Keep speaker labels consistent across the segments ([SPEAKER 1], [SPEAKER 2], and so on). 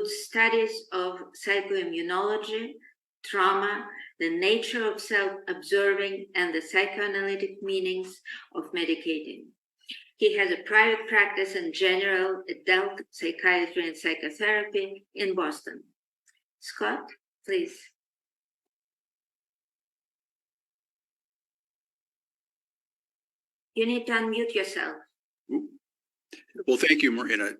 [SPEAKER 1] includes studies of psychoimmunology, trauma, the nature of self-observing, and the psychoanalytic meanings of medicating. He has a private practice in general adult psychiatry and psychotherapy in Boston. Scott, please. You need to unmute yourself.
[SPEAKER 2] Well, thank you, Marina.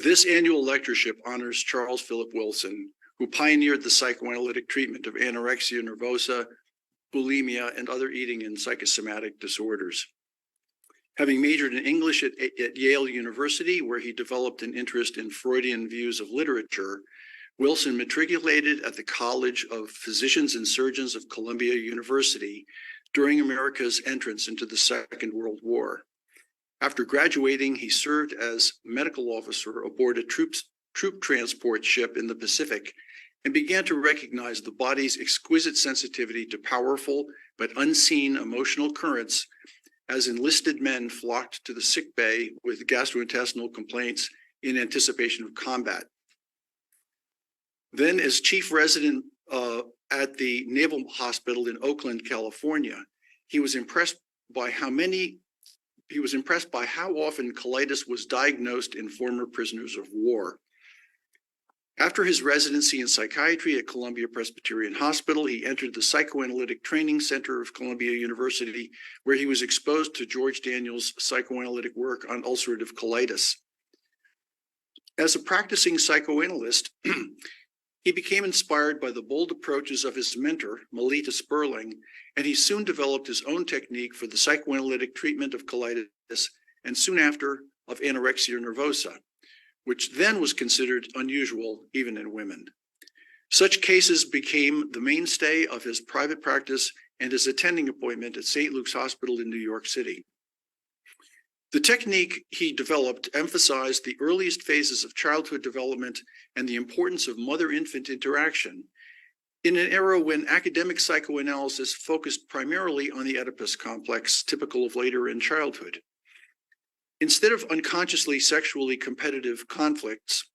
[SPEAKER 2] This annual lectureship honors Charles Philip Wilson, who pioneered the psychoanalytic treatment of anorexia nervosa, bulimia, and other eating and psychosomatic disorders. Having majored in English at Yale University, where he developed an interest in Freudian views of literature, Wilson matriculated at the College of Physicians and Surgeons of Columbia University during America's entrance into the Second World War. After graduating, he served as medical officer aboard a troop transport ship in the Pacific and began to recognize the body's exquisite sensitivity to powerful but unseen emotional currents as enlisted men flocked to the sick bay with gastrointestinal complaints in anticipation of combat. Then, as chief resident at the Naval Hospital in Oakland, California, he was impressed by how often colitis was diagnosed in former prisoners of war. After his residency in psychiatry at Columbia Presbyterian Hospital, he entered the Psychoanalytic Training Center of Columbia University, where he was exposed to George Daniels' psychoanalytic work on ulcerative colitis. As a practicing psychoanalyst, he became inspired by the bold approaches of his mentor, Melita Sperling, and he soon developed his own technique for the psychoanalytic treatment of colitis and soon after of anorexia nervosa, which then was considered unusual even in women. Such cases became the mainstay of his private practice and his attending appointment at St. Luke's Hospital in New York City. The technique he developed emphasized the earliest phases of childhood development and the importance of mother-infant interaction in an era when academic psychoanalysis focused primarily on the Oedipus complex, typical of later in childhood. Instead of unconsciously sexually competitive conflicts,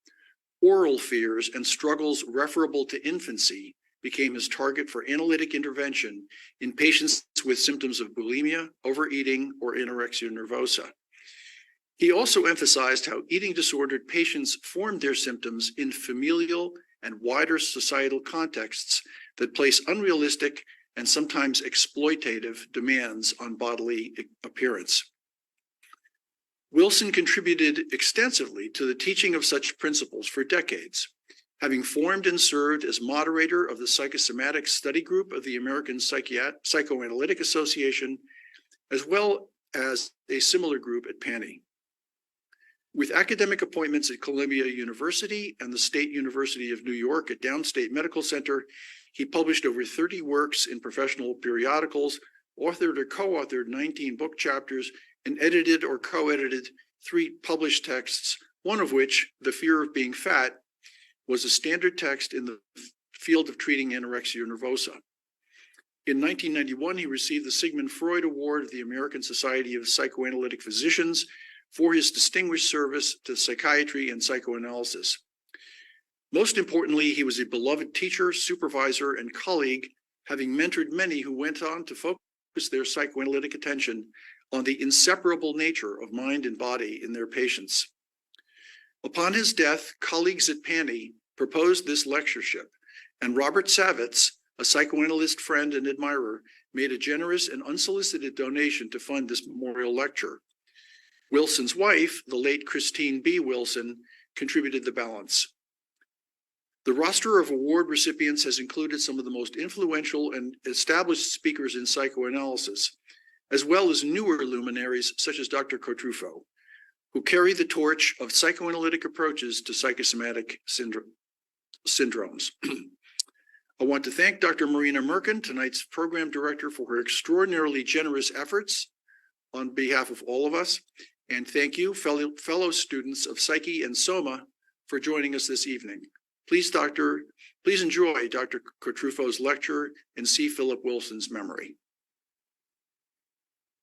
[SPEAKER 2] oral fears and struggles referable to infancy became his target for analytic intervention in patients with symptoms of bulimia, overeating, or anorexia nervosa. He also emphasized how eating disordered patients formed their symptoms in familial and wider societal contexts that place unrealistic and sometimes exploitative demands on bodily appearance. Wilson contributed extensively to the teaching of such principles for decades, having formed and served as moderator of the Psychosomatic Study Group of the American Psychoanalytic Association, as well as a similar group at PANI. With academic appointments at Columbia University and the State University of New York at Downstate Medical Center, he published over 30 works in professional periodicals, authored or co-authored 19 book chapters, and edited or co-edited 3 published texts, one of which, The Fear of Being Fat, was a standard text in the field of treating anorexia nervosa. In 1991, he received the Sigmund Freud Award of the American Society of Psychoanalytic Physicians for his distinguished service to psychiatry and psychoanalysis. Most importantly, he was a beloved teacher, supervisor, and colleague, having mentored many who went on to focus their psychoanalytic attention on the inseparable nature of mind and body in their patients. Upon his death, colleagues at PANI proposed this lectureship, and Robert Savitz, a psychoanalyst friend and admirer, made a generous and unsolicited donation to fund this memorial lecture. Wilson's wife, the late Christine B. Wilson, contributed the balance. The roster of award recipients has included some of the most influential and established speakers in psychoanalysis, as well as newer luminaries such as Dr. Cortufo, who carry the torch of psychoanalytic approaches to psychosomatic syndromes. I want to thank Dr. Marina Merkin, tonight's program director, for her extraordinarily generous efforts on behalf of all of us. And thank you, fellow students of Psyche and Soma, for joining us this evening. Please enjoy Dr. Cortufo's lecture in C. Philip Wilson's memory.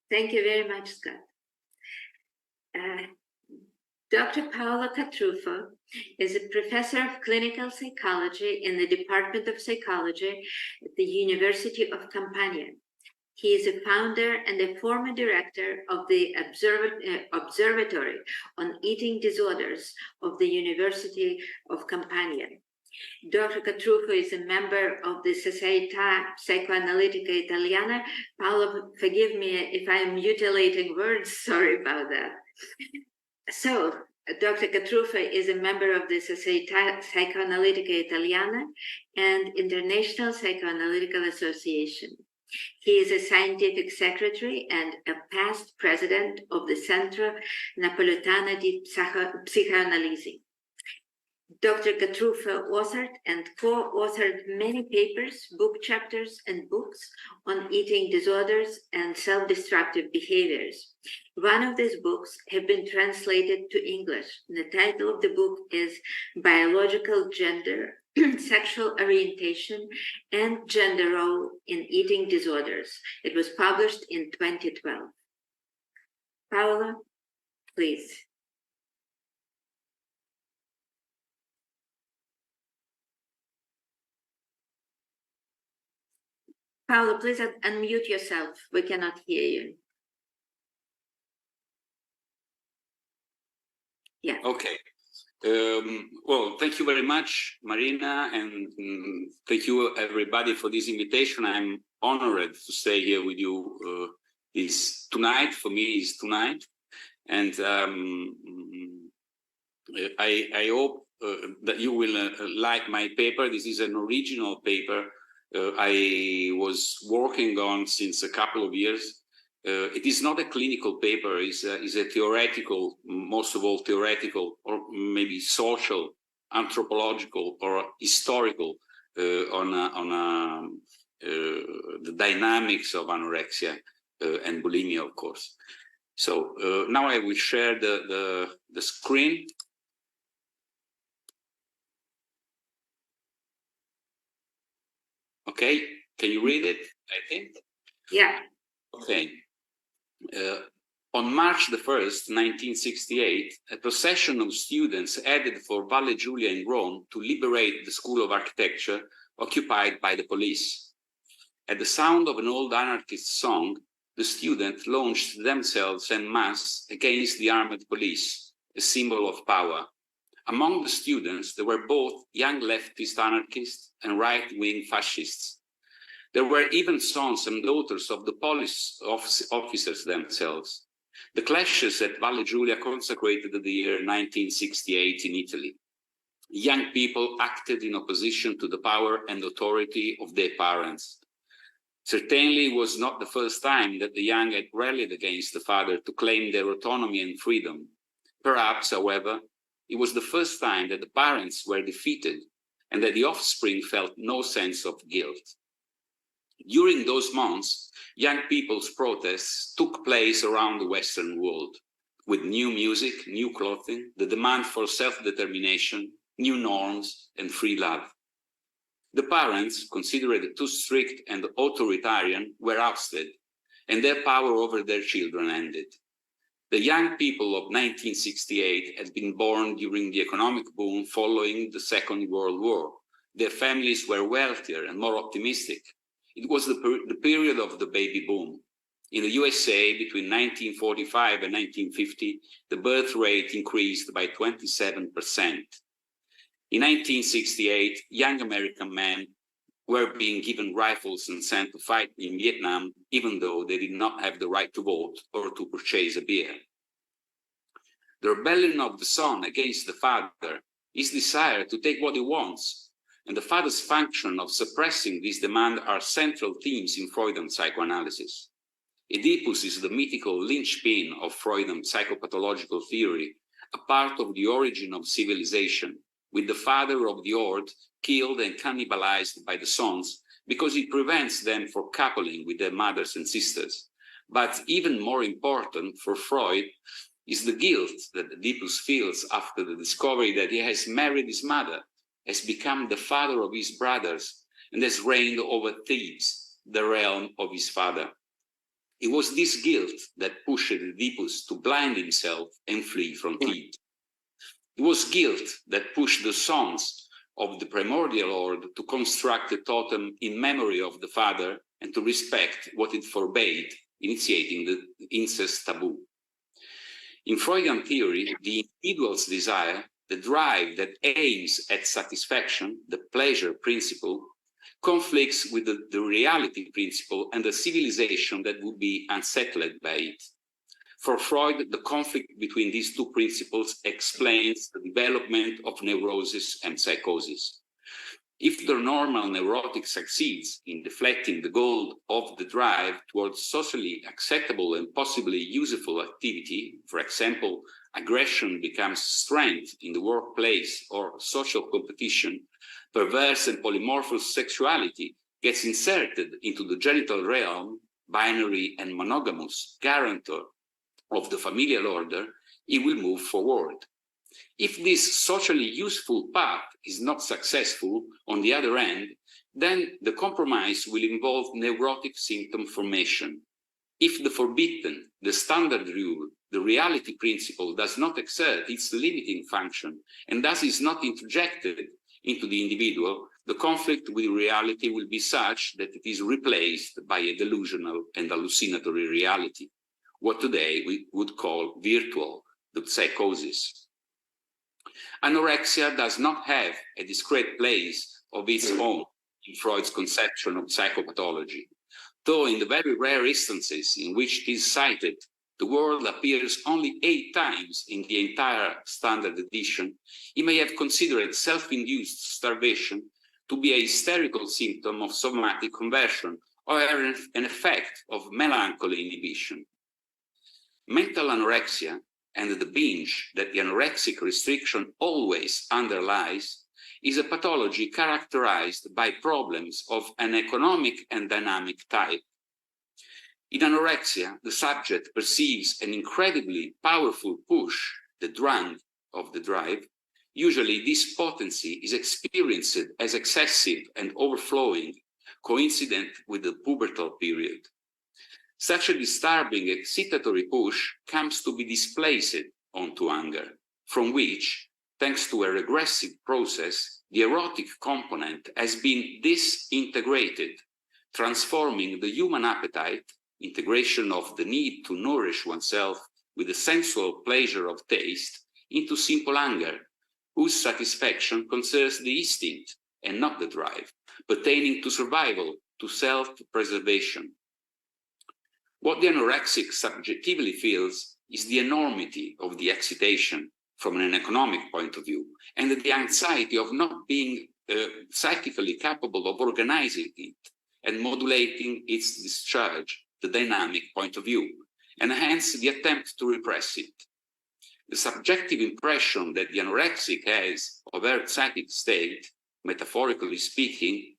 [SPEAKER 1] Thank you very much, Scott. Dr. Paolo Cortufo is a professor of clinical psychology in the Department of Psychology at the University of Campania. He is a founder and a former director of the Observatory on Eating Disorders of the University of Campania. Dr. Cortufo is a member of the Società Psicoanalitica Italiana. Paolo, forgive me if I'm mutilating words, sorry about that. So, Dr. Cortufo is a member of the Società Psicoanalitica Italiana and International Psychoanalytical Association. He is a scientific secretary and a past president of the Centro Napoletano di Psicoanalisi. Dr. Cortufo authored and co-authored many papers, book chapters, and books on eating disorders and self-destructive behaviors. One of these books have been translated to English. The title of the book is Biological Gender, Sexual Orientation, and Gender Role in Eating Disorders. It was published in 2012. Paolo, please. Paolo, please unmute yourself. We cannot hear you. Yeah.
[SPEAKER 3] Okay. Well, thank you very much, Marina, and thank you everybody for this invitation. I'm honored to stay here with you this tonight. For me, is tonight, and I hope that you will like my paper. This is an original paper I was working on since a couple of years. It is not a clinical paper, it's a theoretical, most of all theoretical, or maybe social, anthropological, or historical on the dynamics of anorexia and bulimia, of course. So now I will share the screen. Okay, can you read it, I think?
[SPEAKER 1] Yeah.
[SPEAKER 3] Okay. On March the 1st, 1968, a procession of students headed for Valle Giulia in Rome to liberate the School of Architecture occupied by the police. At the sound of an old anarchist song, the students launched themselves en masse against the armed police, a symbol of power. Among the students, there were both young leftist anarchists and right-wing fascists. There were even sons and daughters of the police officers themselves. The clashes at Valle Giulia consecrated the year 1968 in Italy. Young people acted in opposition to the power and authority of their parents. Certainly, it was not the first time that the young had rallied against the father to claim their autonomy and freedom. Perhaps, however, it was the first time that the parents were defeated and that the offspring felt no sense of guilt. During those months, young people's protests took place around the Western world, with new music, new clothing, the demand for self-determination, new norms, and free love. The parents, considered too strict and authoritarian, were ousted, and their power over their children ended. The young people of 1968 had been born during the economic boom following the Second World War. Their families were wealthier and more optimistic. It was the period of the baby boom. In the USA, between 1945 and 1950, the birth rate increased by 27%. In 1968, young American men were being given rifles and sent to fight in Vietnam, even though they did not have the right to vote or to purchase a beer. The rebellion of the son against the father is desire to take what he wants, and the father's function of suppressing this demand are central themes in Freudian psychoanalysis. Oedipus is the mythical linchpin of Freudian psychopathological theory, a part of the origin of civilization, with the father of the horde killed and cannibalized by the sons because he prevents them from coupling with their mothers and sisters. But even more important for Freud is the guilt that Oedipus feels after the discovery that he has married his mother, has become the father of his brothers, and has reigned over Thebes, the realm of his father. It was this guilt that pushed Oedipus to blind himself and flee from Thebes. It was guilt that pushed the sons of the primordial horde to construct a totem in memory of the father and to respect what it forbade, initiating the incest taboo. In Freudian theory, the individual's desire, the drive that aims at satisfaction, the pleasure principle, conflicts with the reality principle and the civilization that would be unsettled by it. For Freud, the conflict between these two principles explains the development of neurosis and psychosis. If the normal neurotic succeeds in deflecting the goal of the drive towards socially acceptable and possibly useful activity, for example, aggression becomes strength in the workplace or social competition, perverse and polymorphous sexuality gets inserted into the genital realm, binary and monogamous, guarantor of the familial order, it will move forward. If this socially useful path is not successful on the other end, then the compromise will involve neurotic symptom formation. If the forbidden, the standard rule, the reality principle does not exert its limiting function and thus is not interjected into the individual, the conflict with reality will be such that it is replaced by a delusional and hallucinatory reality, what today we would call virtual, the psychosis. Anorexia does not have a discrete place of its own in Freud's conception of psychopathology, though in the very rare instances in which it is cited, the word appears only 8 times in the entire standard edition, he may have considered self-induced starvation to be a hysterical symptom of somatic conversion or an effect of melancholy inhibition. Mental anorexia and the binge that the anorexic restriction always underlies is a pathology characterized by problems of an economic and dynamic type. In anorexia, the subject perceives an incredibly powerful push, the drang of the drive. Usually this potency is experienced as excessive and overflowing, coincident with the pubertal period. Such a disturbing excitatory push comes to be displaced onto anger, from which, thanks to a regressive process, the erotic component has been disintegrated, transforming the human appetite, integration of the need to nourish oneself with the sensual pleasure of taste, into simple anger, whose satisfaction concerns the instinct and not the drive, pertaining to survival, to self-preservation. What the anorexic subjectively feels is the enormity of the excitation from an economic point of view, and the anxiety of not being psychically capable of organizing it and modulating its discharge, the dynamic point of view, and hence the attempt to repress it. The subjective impression that the anorexic has of her psychic state, metaphorically speaking,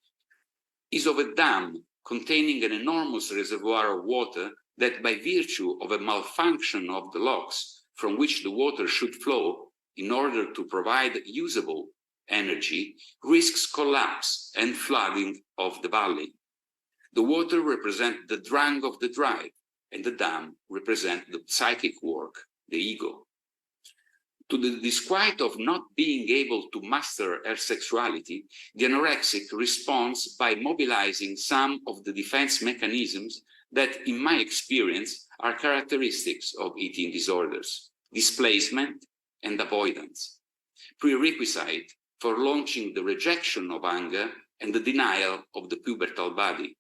[SPEAKER 3] is of a dam containing an enormous reservoir of water that, by virtue of a malfunction of the locks from which the water should flow in order to provide usable energy, risks collapse and flooding of the valley. The water represents the drang of the drive, and the dam represents the psychic work, the ego. To the disquiet of not being able to master her sexuality, the anorexic responds by mobilizing some of the defense mechanisms that, in my experience, are characteristics of eating disorders: displacement and avoidance, prerequisite for launching the rejection of anger and the denial of the pubertal body.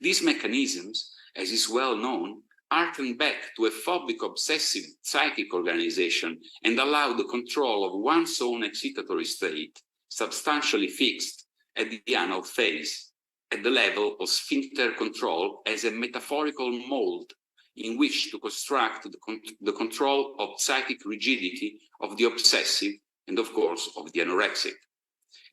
[SPEAKER 3] These mechanisms, as is well known, harken back to a phobic obsessive psychic organization and allow the control of one's own excitatory state, substantially fixed at the anal phase, at the level of sphincter control as a metaphorical mold in which to construct the control of psychic rigidity of the obsessive and, of course, of the anorexic.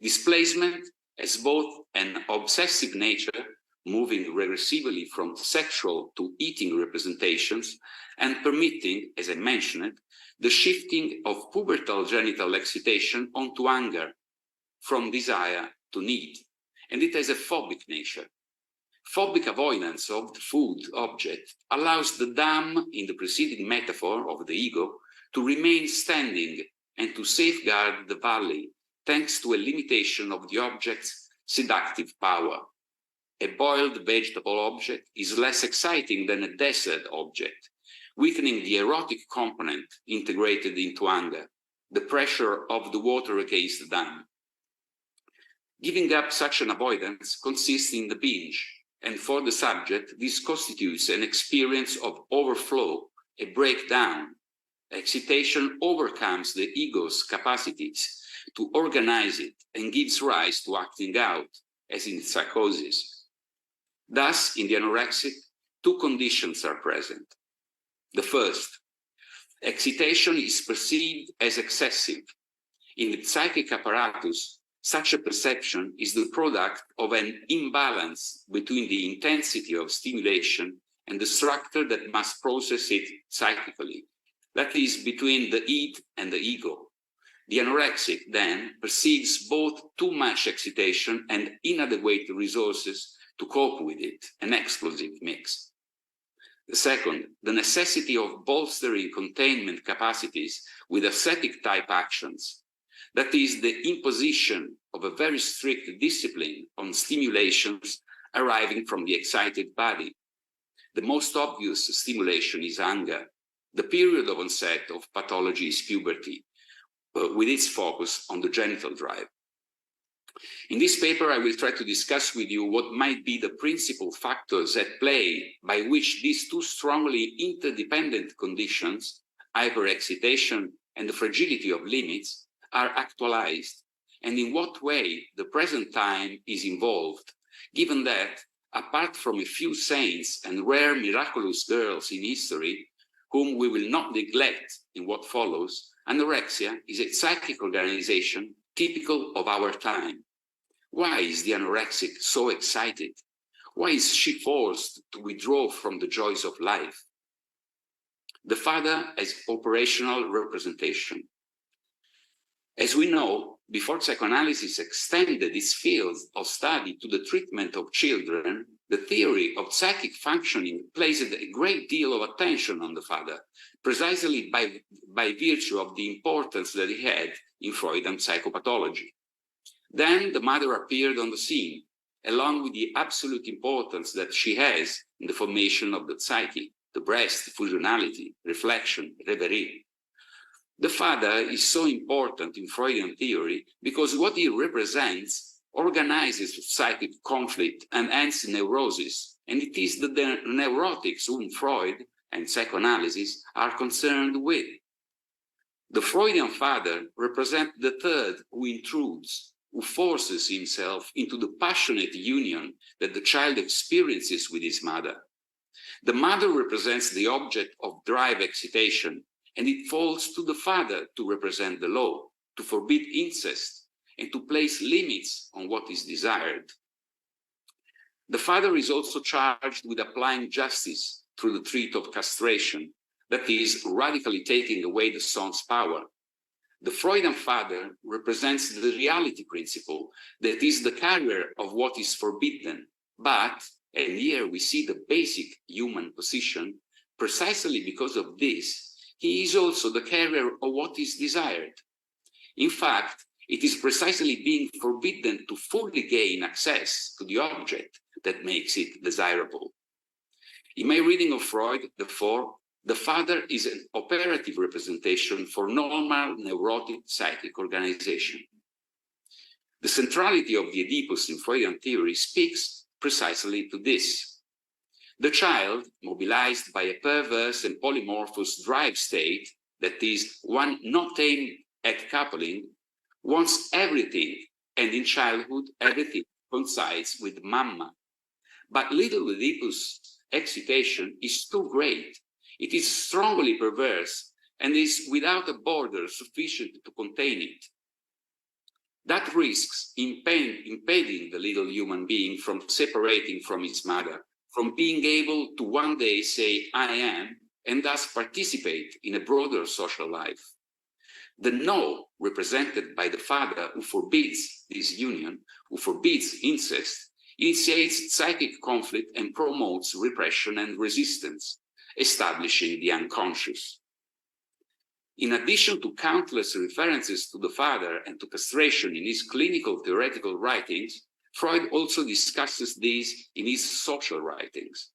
[SPEAKER 3] Displacement has both an obsessive nature, moving regressively from sexual to eating representations, and permitting, as I mentioned, the shifting of pubertal genital excitation onto anger, from desire to need, and it has a phobic nature. Phobic avoidance of the food object allows the dam in the preceding metaphor of the ego to remain standing and to safeguard the valley thanks to a limitation of the object's seductive power. A boiled vegetable object is less exciting than a desert object, weakening the erotic component integrated into anger, the pressure of the water against the dam. Giving up such an avoidance consists in the binge, and for the subject, this constitutes an experience of overflow, a breakdown. Excitation overcomes the ego's capacities to organize it and gives rise to acting out, as in psychosis. Thus, in the anorexic, two conditions are present. The first, excitation is perceived as excessive. In the psychic apparatus, such a perception is the product of an imbalance between the intensity of stimulation and the structure that must process it psychically, that is, between the id and the ego. The anorexic then perceives both too much excitation and inadequate resources to cope with it, an explosive mix. The second, the necessity of bolstering containment capacities with ascetic type actions, that is, the imposition of a very strict discipline on stimulations arriving from the excited body. The most obvious stimulation is anger. The period of onset of pathology is puberty, with its focus on the genital drive. In this paper, I will try to discuss with you what might be the principal factors at play by which these two strongly interdependent conditions, hyperexcitation and the fragility of limits, are actualized, and in what way the present time is involved, given that, apart from a few saints and rare miraculous girls in history, whom we will not neglect in what follows, anorexia is a psychic organization typical of our time. Why is the anorexic so excited? Why is she forced to withdraw from the joys of life? The father as operational representation. As we know, before psychoanalysis extended its field of study to the treatment of children, the theory of psychic functioning placed a great deal of attention on the father, precisely by virtue of the importance that he had in Freudian psychopathology. Then the mother appeared on the scene, along with the absolute importance that she has in the formation of the psyche, the breast, functionality, reflection, reverie. The father is so important in Freudian theory because what he represents organizes psychic conflict and hence neurosis, and it is the neurotics whom Freud and psychoanalysis are concerned with. The Freudian father represents the third who intrudes, who forces himself into the passionate union that the child experiences with his mother. The mother represents the object of drive excitation, and it falls to the father to represent the law, to forbid incest, and to place limits on what is desired. The father is also charged with applying justice through the treat of castration, that is, radically taking away the son's power. The Freudian father represents the reality principle, that is the carrier of what is forbidden, but, and here we see the basic human position, precisely because of this, he is also the carrier of what is desired. In fact, it is precisely being forbidden to fully gain access to the object that makes it desirable. In my reading of Freud, therefore, the father is an operative representation for normal neurotic psychic organization. The centrality of the Oedipus in Freudian theory speaks precisely to this. The child, mobilized by a perverse and polymorphous drive state, that is, one not aimed at coupling, wants everything, and in childhood, everything coincides with mama. But little Oedipus' excitation is too great. It is strongly perverse and is without a border sufficient to contain it. That risks impeding the little human being from separating from his mother, from being able to one day say, I am, and thus participate in a broader social life. The no represented by the father who forbids this union, who forbids incest, initiates psychic conflict and promotes repression and resistance, establishing the unconscious. In addition to countless references to the father and to castration in his clinical theoretical writings, Freud also discusses these in his social writings.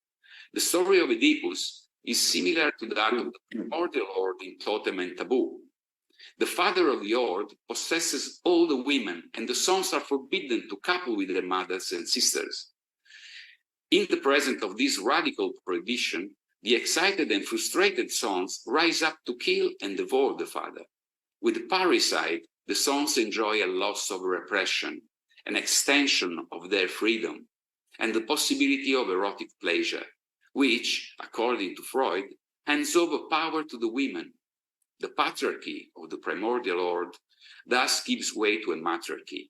[SPEAKER 3] The story of Oedipus is similar to that of the primordial horde in Totem and Taboo. The father of the horde possesses all the women, and the sons are forbidden to couple with their mothers and sisters. In the presence of this radical prohibition, the excited and frustrated sons rise up to kill and devour the father. With parricide, the sons enjoy a loss of repression, an extension of their freedom, and the possibility of erotic pleasure, which, according to Freud, hands over power to the women. The patriarchy of the primordial horde thus gives way to a matriarchy.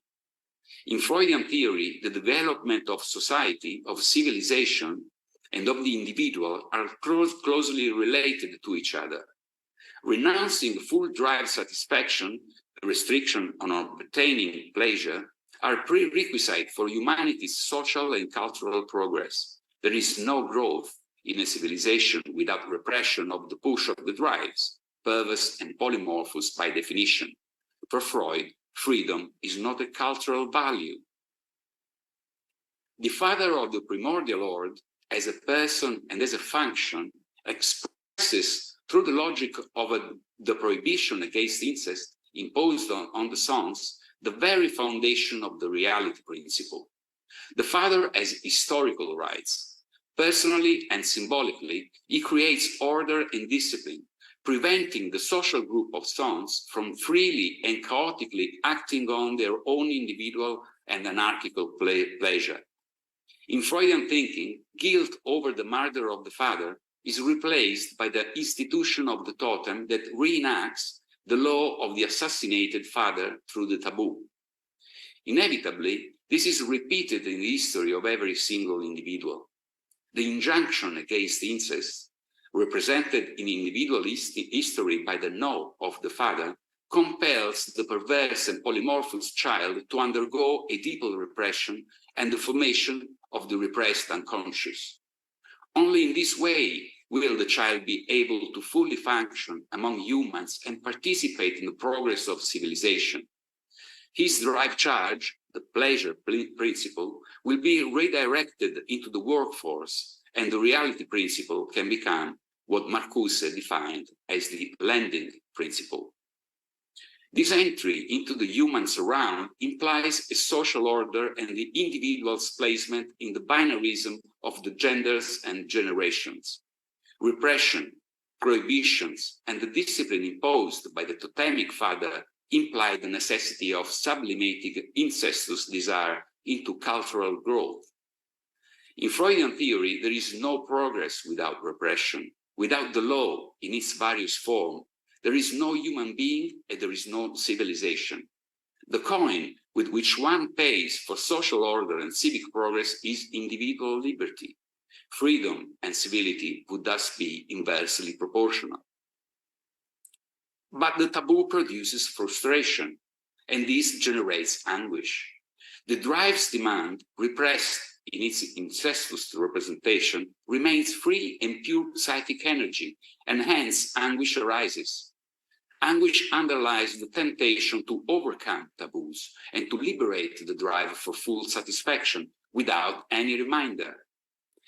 [SPEAKER 3] In Freudian theory, the development of society, of civilization, and of the individual are closely related to each other. Renouncing full drive satisfaction, the restriction on obtaining pleasure, are prerequisite for humanity's social and cultural progress. There is no growth in a civilization without repression of the push of the drives, perverse and polymorphous by definition. For Freud, freedom is not a cultural value. The father of the primordial horde, as a person and as a function, expresses through the logic of the prohibition against incest imposed on the sons the very foundation of the reality principle. The father has historical rights. Personally and symbolically, he creates order and discipline, preventing the social group of sons from freely and chaotically acting on their own individual and anarchical pleasure. In Freudian thinking, guilt over the murder of the father is replaced by the institution of the totem that reenacts the law of the assassinated father through the taboo. Inevitably, this is repeated in the history of every single individual. The injunction against incest, represented in individual history by the no of the father, compels the perverse and polymorphous child to undergo Oedipal repression and the formation of the repressed unconscious. Only in this way will the child be able to fully function among humans and participate in the progress of civilization. His drive charge, the pleasure principle, will be redirected into the workforce, and the reality principle can become what Marcuse defined as the lending principle. This entry into the human surround implies a social order and the individual's placement in the binarism of the genders and generations. Repression, prohibitions, and the discipline imposed by the totemic father imply the necessity of sublimating incestuous desire into cultural growth. In Freudian theory, there is no progress without repression. Without the law in its various forms, there is no human being and there is no civilization. The coin with which one pays for social order and civic progress is individual liberty. Freedom and civility would thus be inversely proportional. But the taboo produces frustration, and this generates anguish. The drive's demand, repressed in its incestuous representation, remains free and pure psychic energy, and hence anguish arises. Anguish underlies the temptation to overcome taboos and to liberate the drive for full satisfaction without any reminder.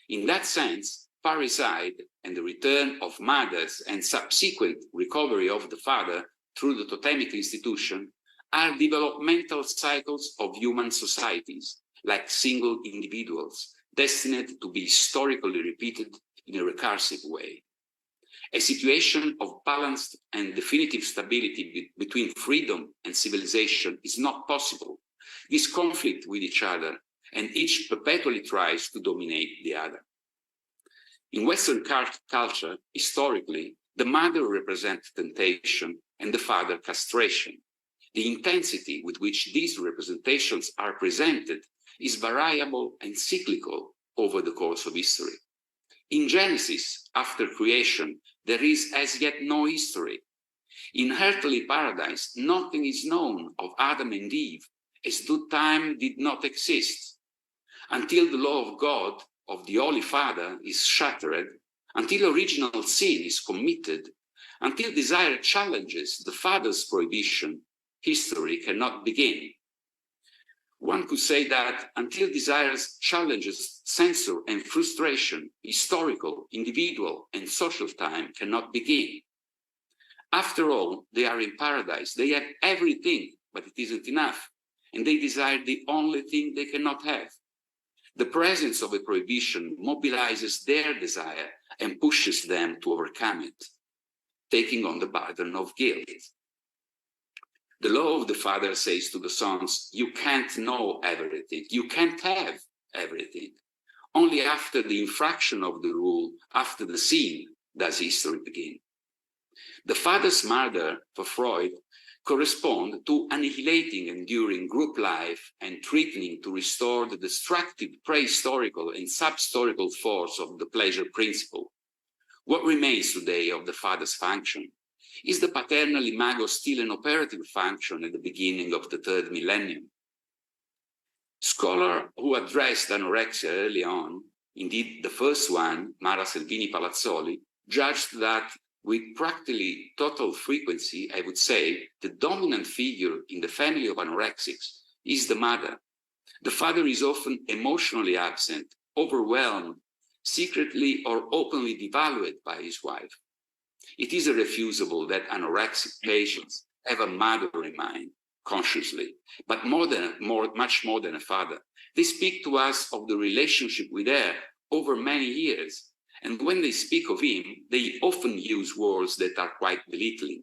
[SPEAKER 3] In that sense, parricide and the return of mothers and subsequent recovery of the father through the totemic institution are developmental cycles of human societies, like single individuals, destined to be historically repeated in a recursive way. A situation of balanced and definitive stability between freedom and civilization is not possible. These conflict with each other, and each perpetually tries to dominate the other. In Western culture, historically, the mother represents temptation and the father castration. The intensity with which these representations are presented is variable and cyclical over the course of history. In Genesis, after creation, there is as yet no history. In earthly paradise, nothing is known of Adam and Eve, as though time did not exist. Until the law of God, of the Holy Father, is shattered, until original sin is committed, Until desire challenges the father's prohibition, history cannot begin. One could say that until desire challenges censor and frustration, historical, individual, and social time cannot begin. After all, they are in paradise. They have everything, but it isn't enough. And they desire the only thing they cannot have. The presence of a prohibition mobilizes their desire and pushes them to overcome it, taking on the burden of guilt. The law of the father says to the sons, you can't know everything, you can't have everything. Only after the infraction of the rule, after the sin, does history begin. The father's murder, for Freud, correspond to annihilating enduring group life and threatening to restore the destructive prehistorical and subhistorical force of the pleasure principle. What remains today of the father's function? Is the paternal imago still an operative function at the beginning of the third millennium? Scholars who addressed anorexia early on, indeed the first one, Mara Selvini Palazzoli, judged that with practically total frequency, I would say, the dominant figure in the family of anorexics is the mother. The father is often emotionally absent, overwhelmed, secretly or openly devalued by his wife. It is irrefutable that anorexic patients have a mother in mind, consciously, but much more than a father. They speak to us of the relationship with her over many years, and when they speak of him, they often use words that are quite belittling.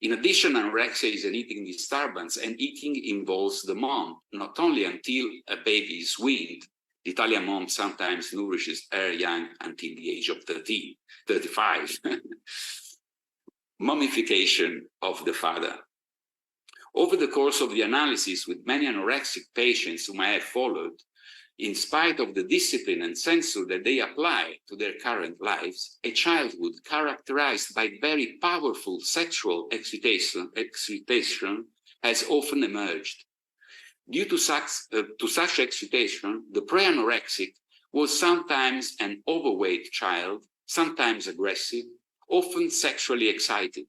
[SPEAKER 3] In addition, anorexia is an eating disturbance, and eating involves the mom, not only until a baby is weaned. The Italian mom sometimes nourishes her young until the age of 35. Mummification of the father. Over the course of the analysis with many anorexic patients whom I have followed, in spite of the discipline and censor that they apply to their current lives, a childhood characterized by very powerful sexual excitation has often emerged. Due to such excitation, the pre-anorexic was sometimes an overweight child, sometimes aggressive, often sexually excited.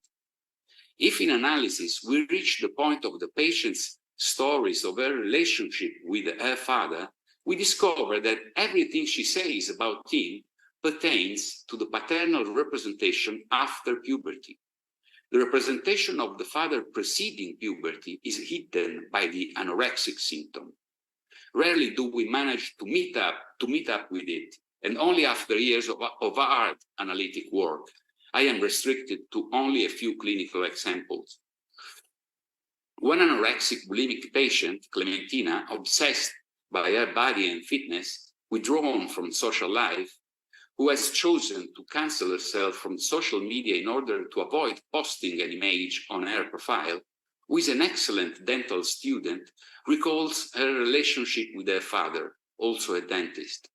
[SPEAKER 3] If in analysis we reach the point of the patient's stories of her relationship with her father, we discover that everything she says about him pertains to the paternal representation after puberty. The representation of the father preceding puberty is hidden by the anorexic symptom. Rarely do we manage to meet up with it, and only after years of hard analytic work. I am restricted to only a few clinical examples. One anorexic bulimic patient, Clementina, obsessed by her body and fitness, withdrawn from social life, who has chosen to cancel herself from social media in order to avoid posting an image on her profile, who is an excellent dental student, recalls her relationship with her father, also a dentist.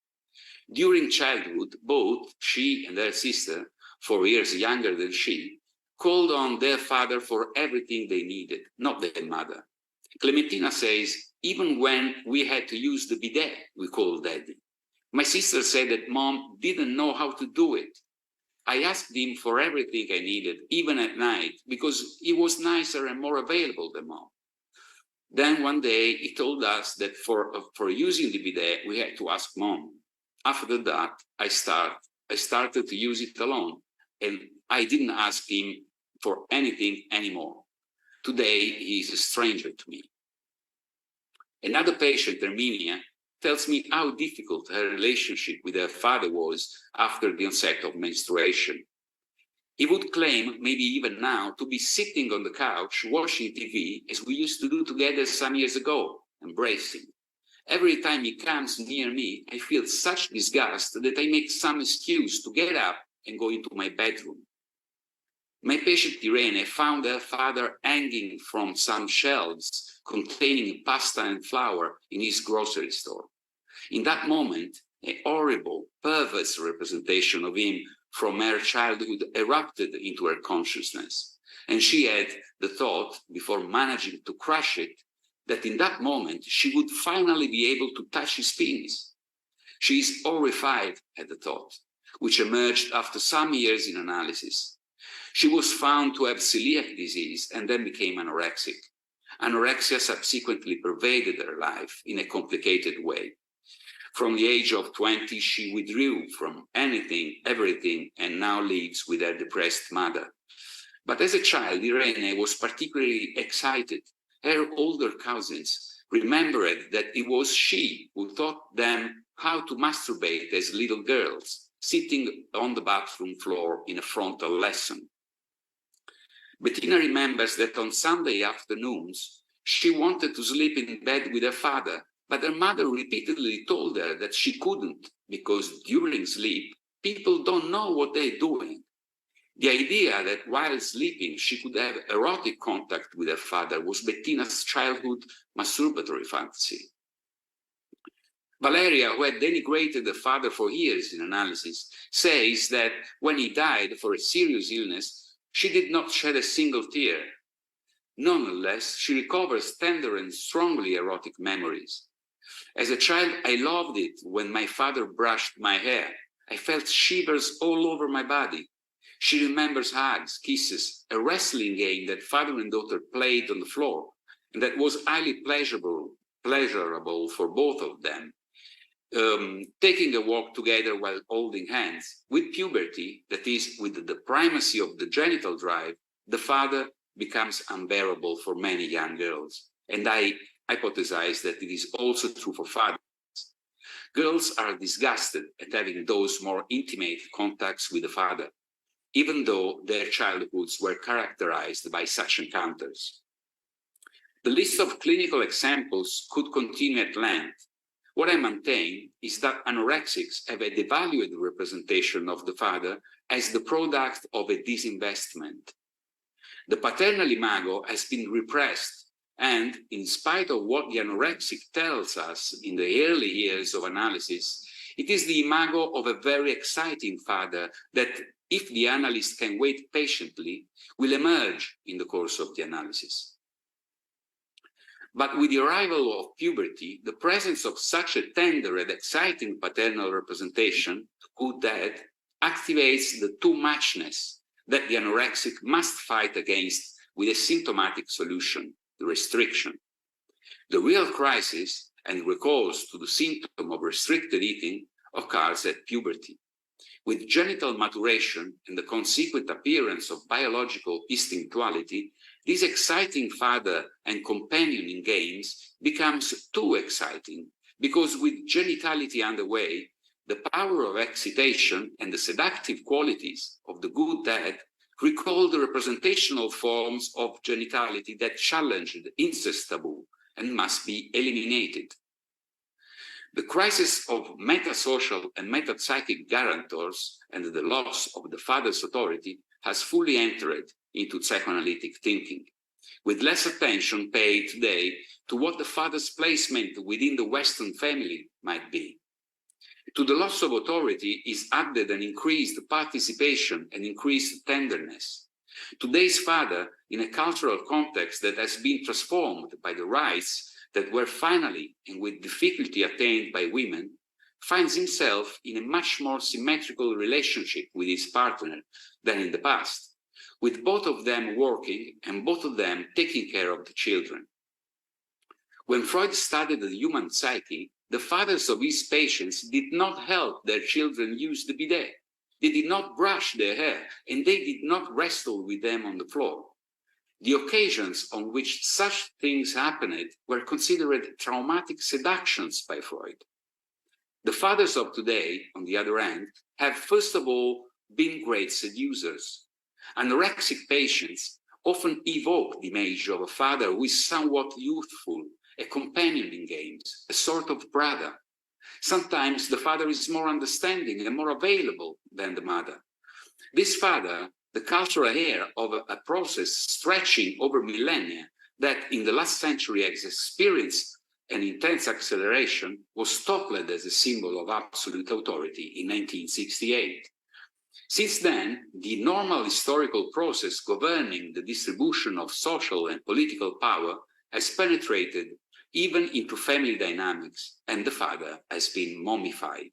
[SPEAKER 3] During childhood, both she and her sister, 4 years younger than she, called on their father for everything they needed, not their mother. Clementina says, even when we had to use the bidet, we called daddy. My sister said that mom didn't know how to do it. I asked him for everything I needed, even at night, because he was nicer and more available than mom. Then one day he told us that for using the bidet, we had to ask mom. After that, I started to use it alone, and I didn't ask him for anything anymore. Today, he is a stranger to me. Another patient, Herminia, tells me how difficult her relationship with her father was after the onset of menstruation. He would claim, maybe even now, to be sitting on the couch watching TV as we used to do together some years ago, embracing. Every time he comes near me, I feel such disgust that I make some excuse to get up and go into my bedroom. My patient Irene found her father hanging from some shelves containing pasta and flour in his grocery store. In that moment, a horrible, perverse representation of him from her childhood erupted into her consciousness. And she had the thought, before managing to crush it, that in that moment she would finally be able to touch his penis. She is horrified at the thought, which emerged after some years in analysis. She was found to have celiac disease and then became anorexic. Anorexia subsequently pervaded her life in a complicated way. From the age of 20, she withdrew from anything, everything, and now lives with her depressed mother. But as a child, Irene was particularly excited. Her older cousins remembered that it was she who taught them how to masturbate as little girls, sitting on the bathroom floor in a frontal lesson. Bettina remembers that on Sunday afternoons, she wanted to sleep in bed with her father, but her mother repeatedly told her that she couldn't, because during sleep, people don't know what they're doing. The idea that while sleeping, she could have erotic contact with her father was Bettina's childhood masturbatory fantasy. Valeria, who had denigrated the father for years in analysis, says that when he died for a serious illness, she did not shed a single tear. Nonetheless, she recovers tender and strongly erotic memories. As a child, I loved it when my father brushed my hair. I felt shivers all over my body. She remembers hugs, kisses, a wrestling game that father and daughter played on the floor, and that was highly pleasurable for both of them. Taking a walk together while holding hands. With puberty, that is, with the primacy of the genital drive, the father becomes unbearable for many young girls. And I hypothesize that it is also true for fathers. Girls are disgusted at having those more intimate contacts with the father, even though their childhoods were characterized by such encounters. The list of clinical examples could continue at length. What I maintain is that anorexics have a devalued representation of the father as the product of a disinvestment. The paternal imago has been repressed, and in spite of what the anorexic tells us in the early years of analysis, it is the imago of a very exciting father that, if the analyst can wait patiently, will emerge in the course of the analysis. But with the arrival of puberty, the presence of such a tender and exciting paternal representation, good dad, activates the too muchness that the anorexic must fight against with a symptomatic solution, the restriction. The real crisis, and recourse to the symptom of restricted eating, occurs at puberty. With genital maturation and the consequent appearance of biological instinctuality, this exciting father and companion in games becomes too exciting, because with genitality underway, the power of excitation and the seductive qualities of the good dad recall the representational forms of genitality that challenge the incest taboo and must be eliminated. The crisis of metasocial and metapsychic guarantors and the loss of the father's authority has fully entered into psychoanalytic thinking, with less attention paid today to what the father's placement within the Western family might be. To the loss of authority is added an increased participation and increased tenderness. Today's father, in a cultural context that has been transformed by the rights that were finally and with difficulty attained by women, finds himself in a much more symmetrical relationship with his partner than in the past, with both of them working and both of them taking care of the children. When Freud studied the human psyche, the fathers of his patients did not help their children use the bidet. They did not brush their hair, and they did not wrestle with them on the floor. The occasions on which such things happened were considered traumatic seductions by Freud. The fathers of today, on the other hand, have first of all been great seducers. Anorexic patients often evoke the image of a father who is somewhat youthful, a companion in games, a sort of brother. Sometimes the father is more understanding and more available than the mother. This father, the cultural heir of a process stretching over millennia that in the last century has experienced an intense acceleration, was toppled as a symbol of absolute authority in 1968. Since then, the normal historical process governing the distribution of social and political power has penetrated even into family dynamics, and the father has been mummified.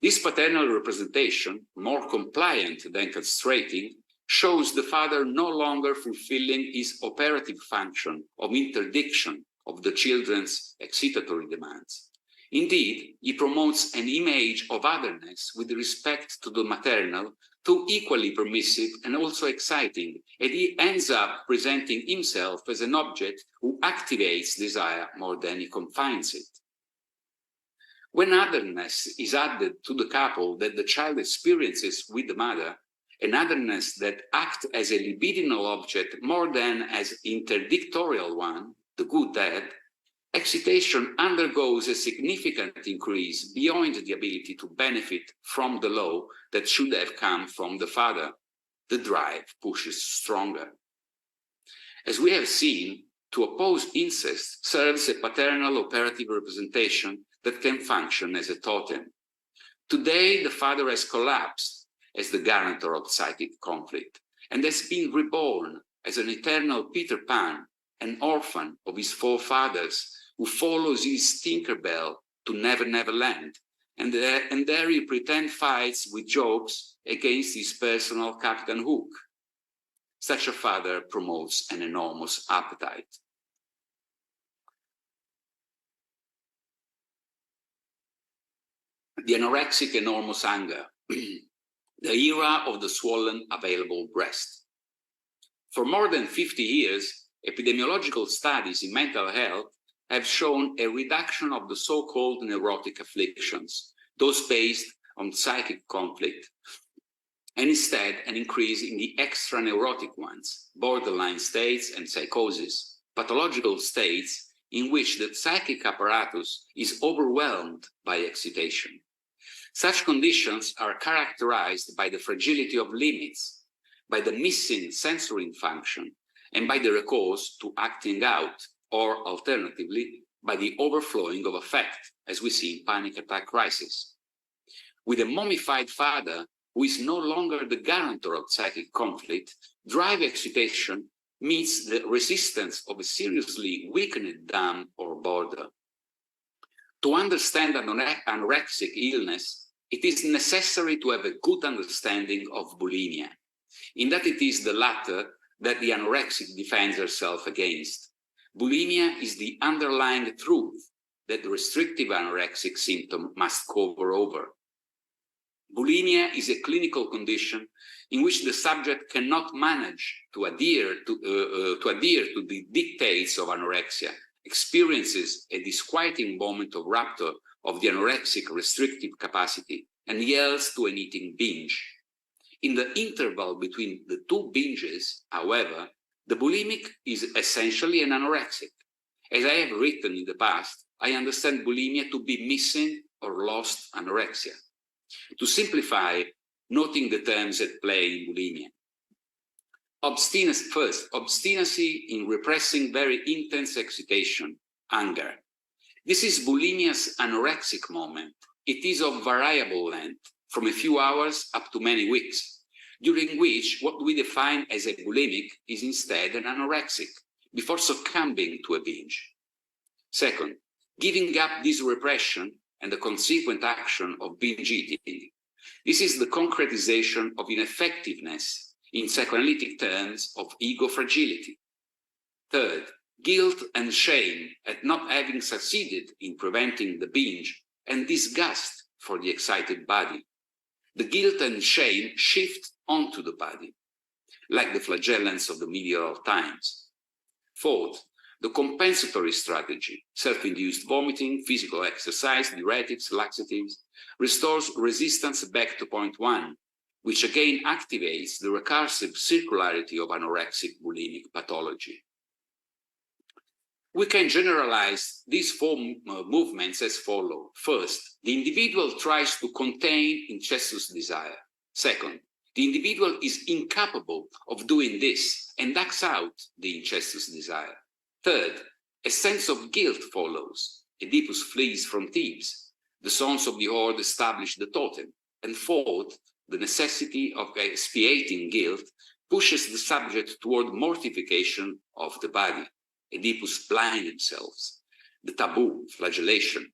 [SPEAKER 3] This paternal representation, more compliant than castrating, shows the father no longer fulfilling his operative function of interdiction of the children's excitatory demands. Indeed, he promotes an image of otherness with respect to the maternal, too equally permissive and also exciting, and he ends up presenting himself as an object who activates desire more than he confines it. When otherness is added to the couple that the child experiences with the mother, an otherness that acts as a libidinal object more than as interdictorial one, the good dad, excitation undergoes a significant increase beyond the ability to benefit from the law that should have come from the father. The drive pushes stronger. As we have seen, to oppose incest serves a paternal operative representation that can function as a totem. Today, the father has collapsed as the guarantor of psychic conflict and has been reborn as an eternal Peter Pan, an orphan of his forefathers who follows his Tinkerbell to Never Never Land, and there he pretend fights with jokes against his personal Captain Hook. Such a father promotes an enormous appetite. The anorexic enormous anger, the era of the swollen available breast. For more than 50 years, epidemiological studies in mental health have shown a reduction of the so-called neurotic afflictions, those based on psychic conflict, and instead an increase in the extra-neurotic ones, borderline states and psychosis, pathological states in which the psychic apparatus is overwhelmed by excitation. Such conditions are characterized by the fragility of limits, by the missing sensory function, and by the recourse to acting out, or alternatively, by the overflowing of affect, as we see in panic attack crisis. With a mummified father who is no longer the guarantor of psychic conflict, drive excitation meets the resistance of a seriously weakened dam or border. To understand anorexic illness, it is necessary to have a good understanding of bulimia, in that it is the latter that the anorexic defends herself against. Bulimia is the underlying truth that the restrictive anorexic symptom must cover over. Bulimia is a clinical condition in which the subject cannot manage to adhere to the dictates of anorexia, experiences a disquieting moment of rupture of the anorexic restrictive capacity, and yells to an eating binge. In the interval between the two binges, however, the bulimic is essentially an anorexic. As I have written in the past, I understand bulimia to be missing or lost anorexia. To simplify, noting the terms at play in bulimia. Obstinacy in repressing very intense excitation, anger. This is bulimia's anorexic moment. It is of variable length, from a few hours up to many weeks, during which what we define as a bulimic is instead an anorexic, before succumbing to a binge. Second, giving up this repression and the consequent action of binge eating. This is the concretization of ineffectiveness, in psychoanalytic terms, of ego fragility. Third, guilt and shame at not having succeeded in preventing the binge, and disgust for the excited body. The guilt and shame shift onto the body, like the flagellants of the medieval times. Fourth, the compensatory strategy, self-induced vomiting, physical exercise, diuretics, laxatives, restores resistance back to point one, which again activates the recursive circularity of anorexic bulimic pathology. We can generalize these four movements as follows. First, the individual tries to contain incestuous desire. Second, the individual is incapable of doing this and acts out the incestuous desire. Third, a sense of guilt follows. Oedipus flees from Thebes. The sons of the horde establish the totem. And fourth, the necessity of expiating guilt pushes the subject toward mortification of the body. Oedipus blinds himself. The taboo, flagellation.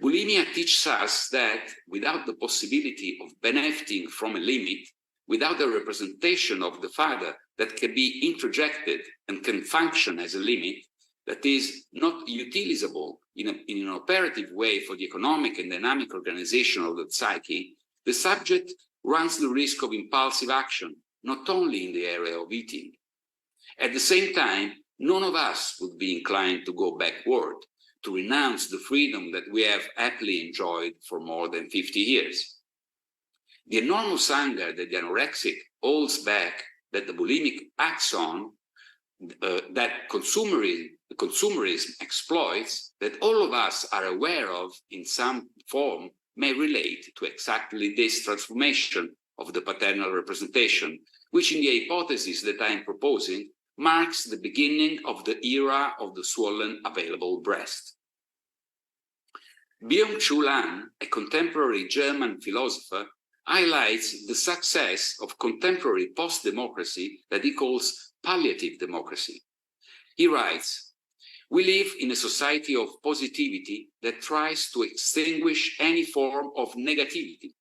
[SPEAKER 3] Bulimia teaches us that without the possibility of benefiting from a limit, without the representation of the father that can be introjected and can function as a limit, that is not utilizable in an operative way for the economic and dynamic organization of the psyche, the subject runs the risk of impulsive action, not only in the area of eating. At the same time, none of us would be inclined to go backward, to renounce the freedom that we have happily enjoyed for more than 50 years. The enormous anger that the anorexic holds back, that the bulimic acts on, that consumerism exploits, that all of us are aware of in some form, may relate to exactly this transformation of the paternal representation, which in the hypothesis that I am proposing marks the beginning of the era of the swollen available breast. Byung-Chul Han, a contemporary German philosopher, highlights the success of contemporary post-democracy that he calls palliative democracy. He writes, "We live in a society of positivity that tries to extinguish any form of negativity."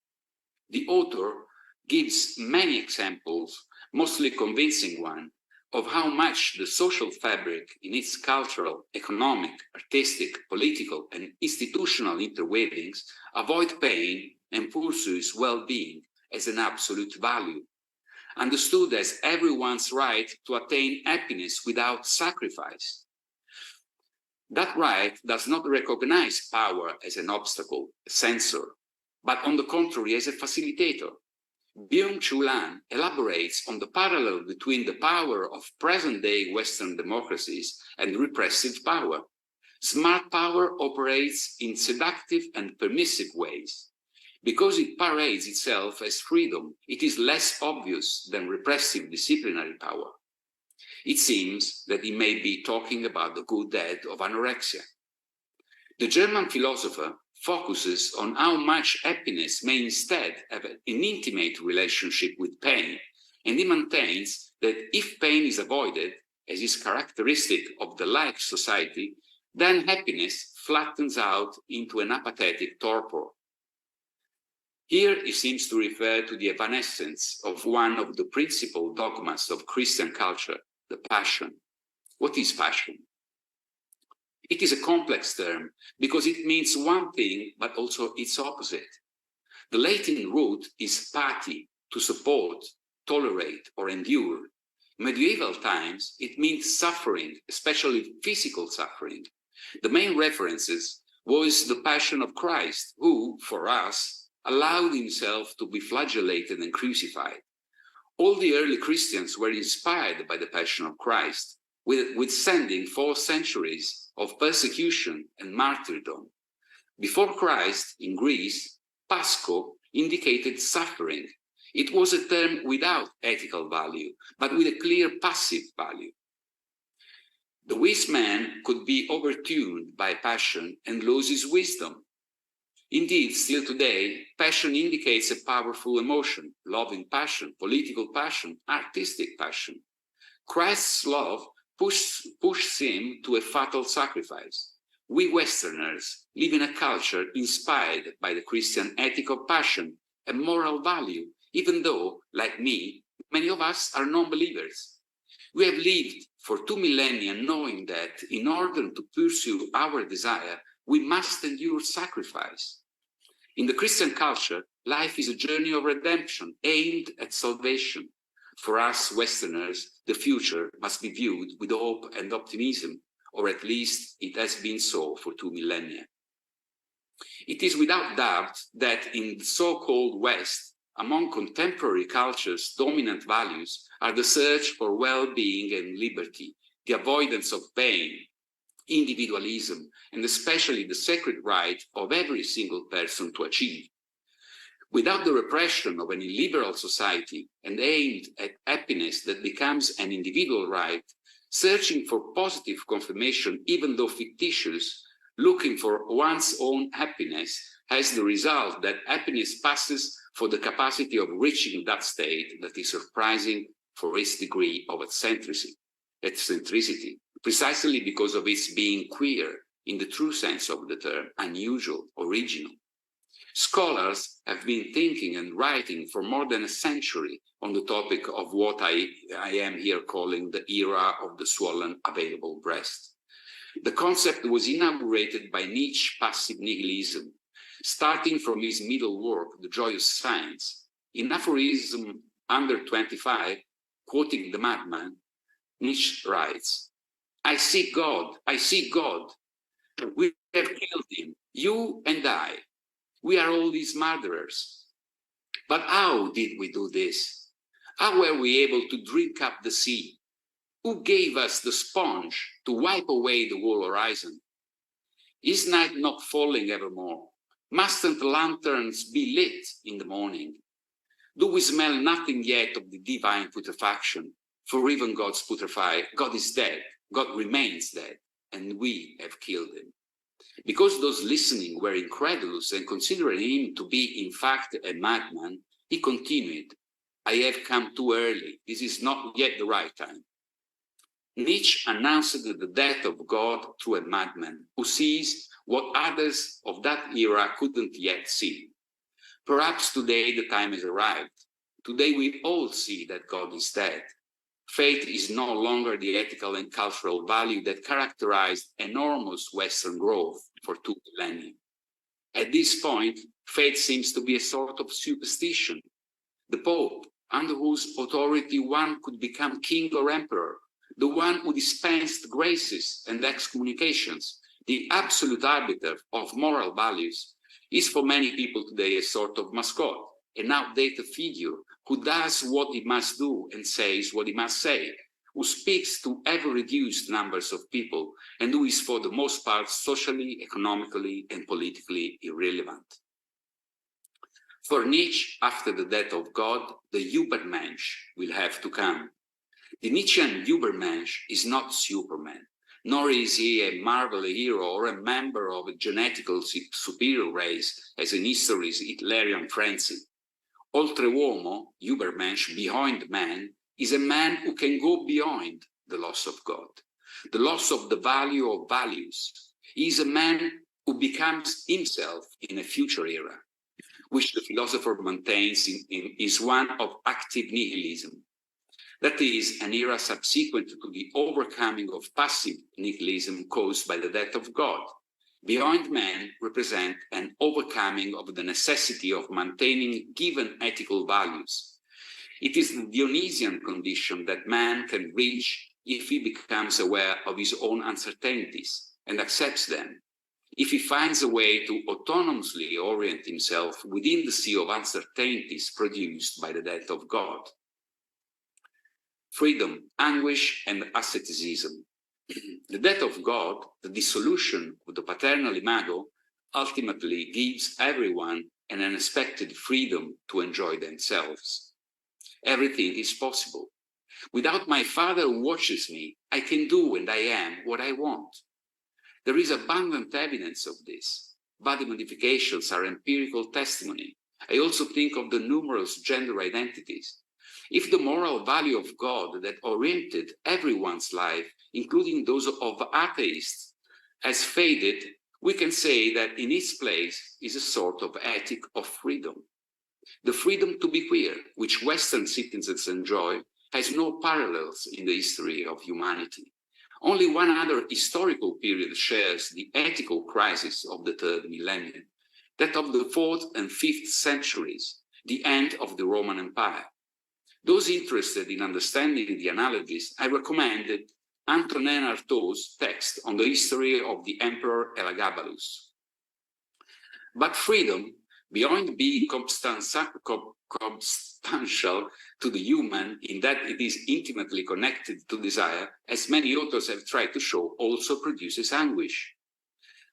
[SPEAKER 3] The author gives many examples, mostly convincing one, of how much the social fabric in its cultural, economic, artistic, political, and institutional interweavings avoid pain and pursues well-being as an absolute value, understood as everyone's right to attain happiness without sacrifice. That right does not recognize power as an obstacle, a censor, but on the contrary as a facilitator. Byung-Chul Han elaborates on the parallel between the power of present-day Western democracies and repressive power. Smart power operates in seductive and permissive ways. Because it parades itself as freedom, it is less obvious than repressive disciplinary power. It seems that he may be talking about the good death of anorexia. The German philosopher focuses on how much happiness may instead have an intimate relationship with pain, and he maintains that if pain is avoided, as is characteristic of the like society, then happiness flattens out into an apathetic torpor. Here he seems to refer to the evanescence of one of the principal dogmas of Christian culture, the passion. What is passion? It is a complex term because it means one thing, but also its opposite. The Latin root is pati, to support, tolerate, or endure. In medieval times, it means suffering, especially physical suffering. The main references was the Passion of Christ, who, for us, allowed himself to be flagellated and crucified. All the early Christians were inspired by the Passion of Christ, withstanding 4 centuries of persecution and martyrdom. Before Christ, in Greece, Pascho indicated suffering. It was a term without ethical value, but with a clear passive value. The wise man could be overtuned by passion and lose his wisdom. Indeed, still today, passion indicates a powerful emotion, loving passion, political passion, artistic passion. Christ's love pushes him to a fatal sacrifice. We Westerners live in a culture inspired by the Christian ethic of passion and moral value, even though, like me, many of us are non-believers. We have lived for 2 millennia knowing that in order to pursue our desire, we must endure sacrifice. In the Christian culture, life is a journey of redemption aimed at salvation. For us Westerners, the future must be viewed with hope and optimism, or at least it has been so for 2 millennia. It is without doubt that in the so-called West, among contemporary culture's dominant values are the search for well-being and liberty, the avoidance of pain, individualism, and especially the sacred right of every single person to achieve. Without the repression of an illiberal society and aimed at happiness that becomes an individual right, searching for positive confirmation, even though fictitious, looking for one's own happiness, has the result that happiness passes for the capacity of reaching that state that is surprising for its degree of eccentricity, precisely because of its being queer, in the true sense of the term, unusual, original. Scholars have been thinking and writing for more than a century on the topic of what I am here calling the era of the swollen available breast. The concept was inaugurated by Nietzsche's passive nihilism, starting from his middle work, The Joyous Science. In aphorism under 25, quoting the madman, Nietzsche writes, I see God, I see God. We have killed him, you and I. We are all these murderers. But how did we do this? How were we able to drink up the sea? Who gave us the sponge to wipe away the whole horizon? Is night not falling evermore? Mustn't lanterns be lit in the morning? Do we smell nothing yet of the divine putrefaction? For even God's putrefied, God is dead, God remains dead, and we have killed him. Because those listening were incredulous and considering him to be in fact a madman, he continued, I have come too early, this is not yet the right time. Nietzsche announced the death of God through a madman who sees what others of that era couldn't yet see. Perhaps today the time has arrived. Today we all see that God is dead. Faith is no longer the ethical and cultural value that characterized enormous Western growth for 2 millennia. At this point, faith seems to be a sort of superstition. The Pope, under whose authority one could become king or emperor, the one who dispensed graces and excommunications, the absolute arbiter of moral values, is for many people today a sort of mascot, an outdated figure who does what he must do and says what he must say, who speaks to ever-reduced numbers of people, and who is for the most part socially, economically, and politically irrelevant. For Nietzsche, after the death of God, the Übermensch will have to come. The Nietzschean Übermensch is not Superman, nor is he a Marvel hero or a member of a genetically superior race, as in history's Hitlerian frenzy. Oltreuomo, Übermensch, beyond man, is a man who can go beyond the loss of God, the loss of the value of values. He is a man who becomes himself in a future era, which the philosopher maintains is one of active nihilism. That is, an era subsequent to the overcoming of passive nihilism caused by the death of God. Beyond man represent an overcoming of the necessity of maintaining given ethical values. It is the Dionysian condition that man can reach if he becomes aware of his own uncertainties and accepts them, if he finds a way to autonomously orient himself within the sea of uncertainties produced by the death of God. Freedom, anguish, and asceticism. The death of God, the dissolution of the paternal imago, ultimately gives everyone an unexpected freedom to enjoy themselves. Everything is possible. Without my Father who watches me, I can do and I am what I want. There is abundant evidence of this. Body modifications are empirical testimony. I also think of the numerous gender identities. If the moral value of God that oriented everyone's life, including those of atheists, has faded, we can say that in its place is a sort of ethic of freedom. The freedom to be queer, which Western citizens enjoy, has no parallels in the history of humanity. Only one other historical period shares the ethical crisis of the 3rd millennium, that of the 4th and 5th centuries, the end of the Roman Empire. Those interested in understanding the analogies, I recommended Antonin Artaud's text on the history of the Emperor Elagabalus. But freedom, beyond being substantial to the human in that it is intimately connected to desire, as many authors have tried to show, also produces anguish.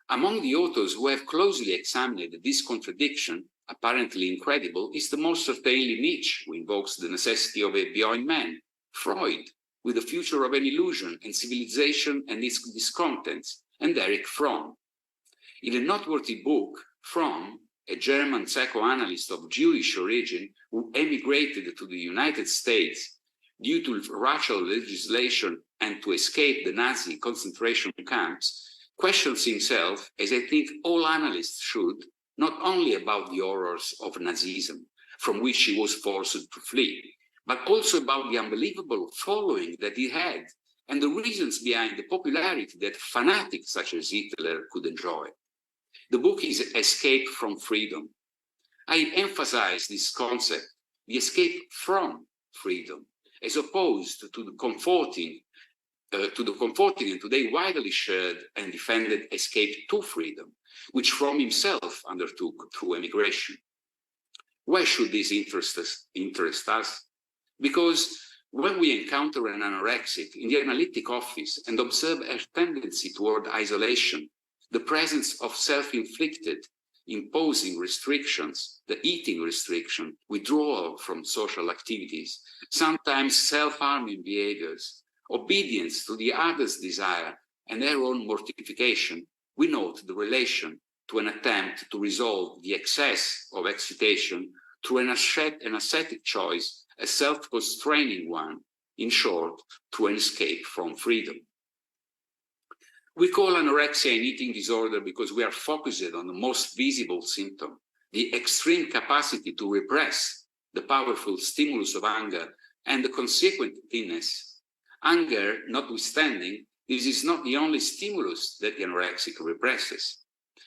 [SPEAKER 3] Among the authors who have closely examined this contradiction, apparently incredible, is the most certainly Nietzsche, who invokes the necessity of a beyond man, Freud, with the future of an illusion and civilization and its discontents, and Erich Fromm. In a noteworthy book, Fromm, a German psychoanalyst of Jewish origin who emigrated to the United States due to racial legislation and to escape the Nazi concentration camps, questions himself, as I think all analysts should, not only about the horrors of Nazism, from which he was forced to flee, but also about the unbelievable following that he had and the reasons behind the popularity that fanatics such as Hitler could enjoy. The book is Escape from Freedom. I emphasize this concept, the escape from freedom, as opposed to the comforting and today widely shared and defended escape to freedom, which Fromm himself undertook through emigration. Why should this interest us? Because when we encounter an anorexic in the analytic office and observe a tendency toward isolation, the presence of self-inflicted, imposing restrictions, the eating restriction, withdrawal from social activities, sometimes self-harming behaviors, obedience to the other's desire and their own mortification, we note the relation to an attempt to resolve the excess of excitation through an ascetic choice, a self-constraining one, in short, through an escape from freedom. We call anorexia an eating disorder because we are focused on the most visible symptom, the extreme capacity to repress the powerful stimulus of anger and the consequent thinness. Anger notwithstanding, this is not the only stimulus that the anorexic represses.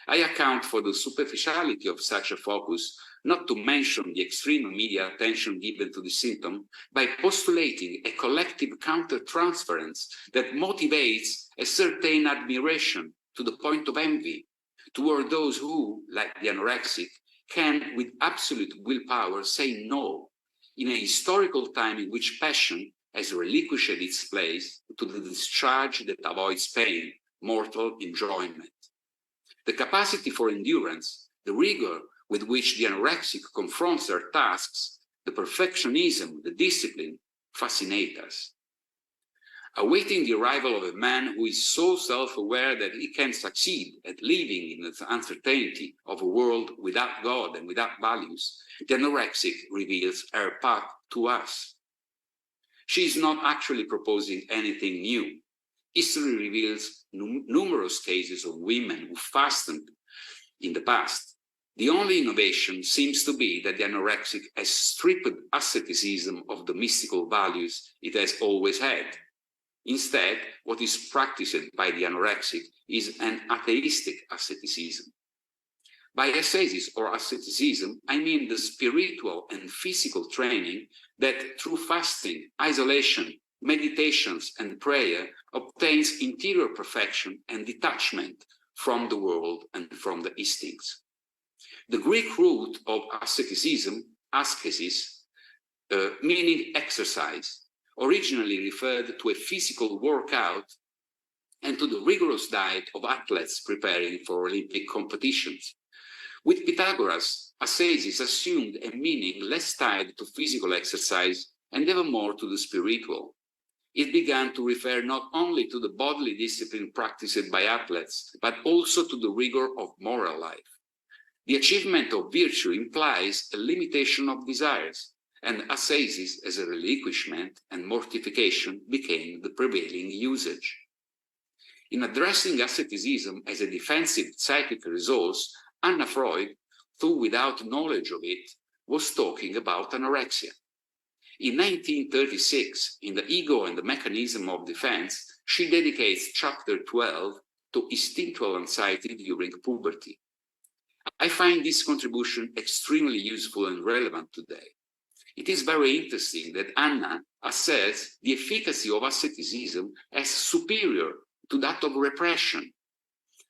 [SPEAKER 3] I account for the superficiality of such a focus, not to mention the extreme media attention given to the symptom, by postulating a collective counter-transference that motivates a certain admiration to the point of envy toward those who, like the anorexic, can with absolute willpower say no in a historical time in which passion has relinquished its place to the discharge that avoids pain, mortal enjoyment. The capacity for endurance, the rigor with which the anorexic confronts their tasks, the perfectionism, the discipline, fascinate us. Awaiting the arrival of a man who is so self-aware that he can succeed at living in the uncertainty of a world without God and without values, the anorexic reveals her path to us. She is not actually proposing anything new. History reveals numerous cases of women who fasted in the past. The only innovation seems to be that the anorexic has stripped asceticism of the mystical values it has always had. Instead, what is practiced by the anorexic is an atheistic asceticism. By ascesis or asceticism, I mean the spiritual and physical training that through fasting, isolation, meditations, and prayer obtains interior perfection and detachment from the world and from the instincts. The Greek root of asceticism, ascesis, meaning exercise, originally referred to a physical workout and to the rigorous diet of athletes preparing for Olympic competitions. With Pythagoras, ascesis assumed a meaning less tied to physical exercise and ever more to the spiritual. It began to refer not only to the bodily discipline practiced by athletes, but also to the rigor of moral life. The achievement of virtue implies a limitation of desires, and ascesis as a relinquishment and mortification became the prevailing usage. In addressing asceticism as a defensive psychic resource, Anna Freud, though without knowledge of it, was talking about anorexia. In 1936, in The Ego and the Mechanism of Defense, she dedicates chapter 12 to instinctual anxiety during puberty. I find this contribution extremely useful and relevant today. It is very interesting that Anna asserts the efficacy of asceticism as superior to that of repression,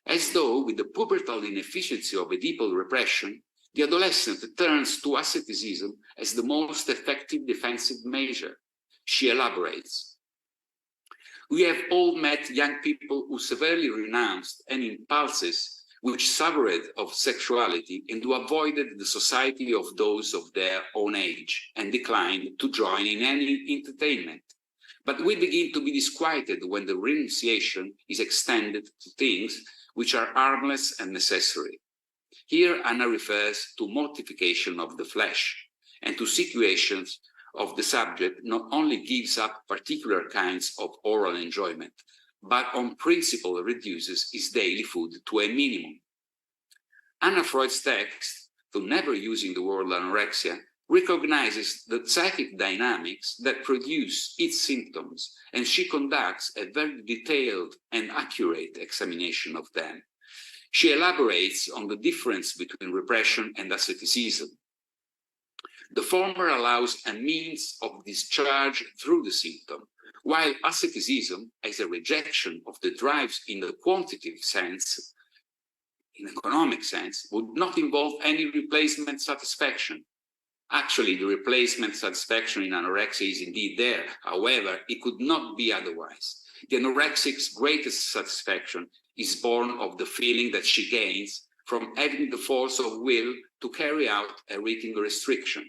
[SPEAKER 3] as though with the pubertal inefficiency of Oedipal repression, the adolescent turns to asceticism as the most effective defensive measure. She elaborates. We have all met young people who severely renounced any impulses which savored of sexuality and who avoided the society of those of their own age and declined to join in any entertainment. But we begin to be disquieted when the renunciation is extended to things which are harmless and necessary. Here Anna refers to mortification of the flesh and to situations of the subject not only gives up particular kinds of oral enjoyment, but on principle reduces his daily food to a minimum. Anna Freud's text, though never using the word anorexia, recognizes the psychic dynamics that produce its symptoms, and she conducts a very detailed and accurate examination of them. She elaborates on the difference between repression and asceticism. The former allows a means of discharge through the symptom, while asceticism, as a rejection of the drives in the quantitative sense, in economic sense, would not involve any replacement satisfaction. Actually, the replacement satisfaction in anorexia is indeed there. However, it could not be otherwise. The anorexic's greatest satisfaction is born of the feeling that she gains from having the force of will to carry out a eating restriction.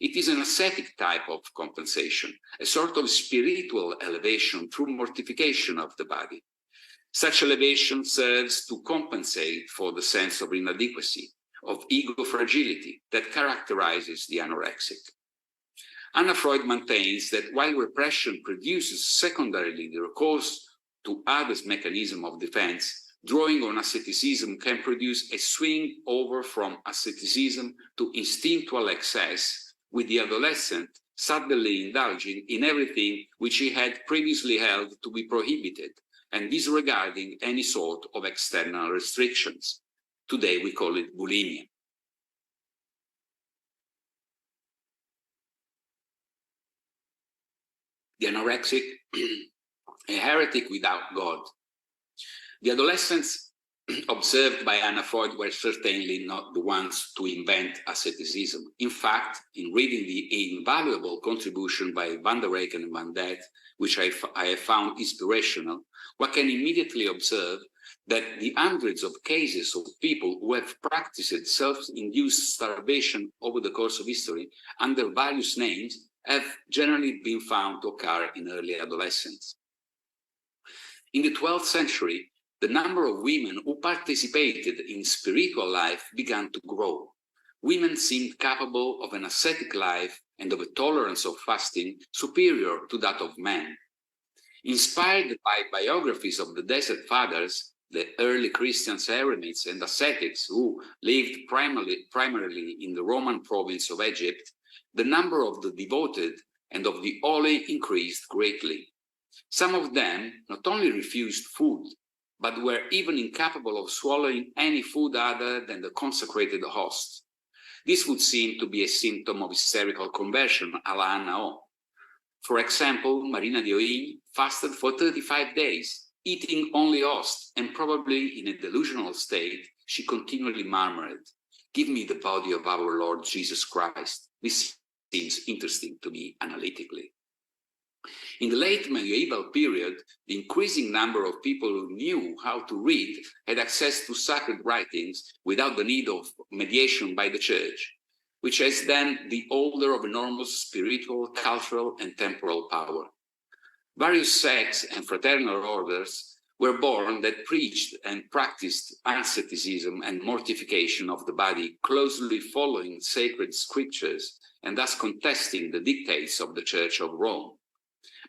[SPEAKER 3] It is an ascetic type of compensation, a sort of spiritual elevation through mortification of the body. Such elevation serves to compensate for the sense of inadequacy, of ego fragility that characterizes the anorexic. Anna Freud maintains that while repression produces secondarily the recourse to other mechanisms of defense, drawing on asceticism can produce a swing over from asceticism to instinctual excess, with the adolescent suddenly indulging in everything which he had previously held to be prohibited, and disregarding any sort of external restrictions. Today we call it bulimia. The anorexic, a heretic without God. The adolescents observed by Anna Freud were certainly not the ones to invent asceticism. In fact, in reading the invaluable contribution by Van der Reyken and Van Dijk, which I have found inspirational, one can immediately observe that the hundreds of cases of people who have practiced self-induced starvation over the course of history under various names have generally been found to occur in early adolescence. In the 12th century, the number of women who participated in spiritual life began to grow. Women seemed capable of an ascetic life and of a tolerance of fasting superior to that of men. Inspired by biographies of the Desert Fathers, the early Christian eremites and ascetics who lived primarily in the Roman province of Egypt, the number of the devoted and of the holy increased greatly. Some of them not only refused food, but were even incapable of swallowing any food other than the consecrated host. This would seem to be a symptom of hysterical conversion a la Anna O. For example, Marina di Oigni fasted for 35 days, eating only host, and probably in a delusional state, she continually murmured, "Give me the body of our Lord Jesus Christ." This seems interesting to me analytically. In the late medieval period, the increasing number of people who knew how to read had access to sacred writings without the need of mediation by the church, which has then the holder of enormous spiritual, cultural, and temporal power. Various sects and fraternal orders were born that preached and practiced asceticism and mortification of the body, closely following sacred scriptures and thus contesting the dictates of the Church of Rome.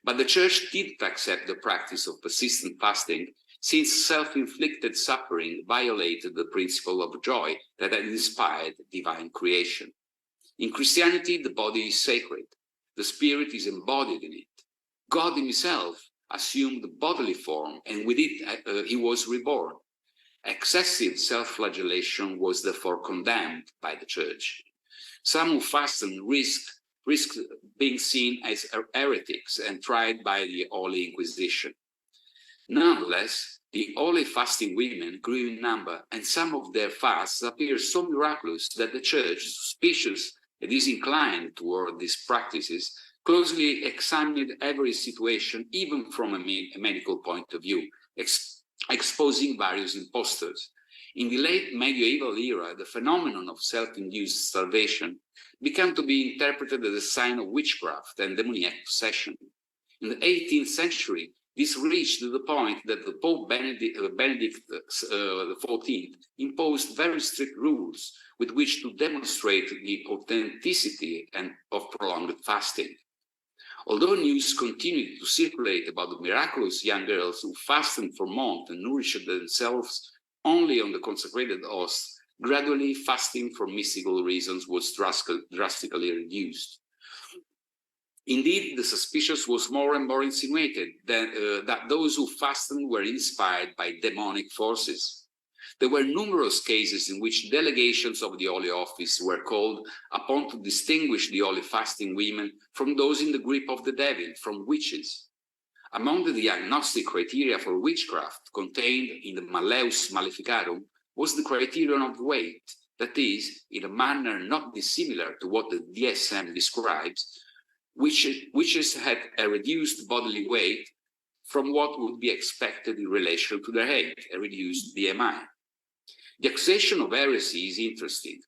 [SPEAKER 3] But the Church didn't accept the practice of persistent fasting, since self-inflicted suffering violated the principle of joy that had inspired divine creation. In Christianity, the body is sacred. The spirit is embodied in it. God himself assumed the bodily form, and with it he was reborn. Excessive self-flagellation was therefore condemned by the Church. Some who fasted risked being seen as heretics and tried by the Holy Inquisition. Nonetheless, the holy fasting women grew in number, and some of their fasts appeared so miraculous that the Church, suspicious and disinclined toward these practices, closely examined every situation, even from a medical point of view, exposing various impostors. In the late medieval era, the phenomenon of self-induced starvation began to be interpreted as a sign of witchcraft and demoniac possession. In the 18th century, this reached the point that the Pope Benedict XIV imposed very strict rules with which to demonstrate the authenticity of prolonged fasting. Although news continued to circulate about the miraculous young girls who fasted for months and nourished themselves only on the consecrated host, gradually fasting for mystical reasons was drastically reduced. Indeed, the suspicion was more and more insinuated that those who fasted were inspired by demonic forces. There were numerous cases in which delegations of the Holy Office were called upon to distinguish the holy fasting women from those in the grip of the devil, from witches. Among the diagnostic criteria for witchcraft contained in the Malleus Maleficarum was the criterion of weight, that is, in a manner not dissimilar to what the DSM describes, witches had a reduced bodily weight from what would be expected in relation to their age, a reduced BMI. The accusation of heresy is interesting.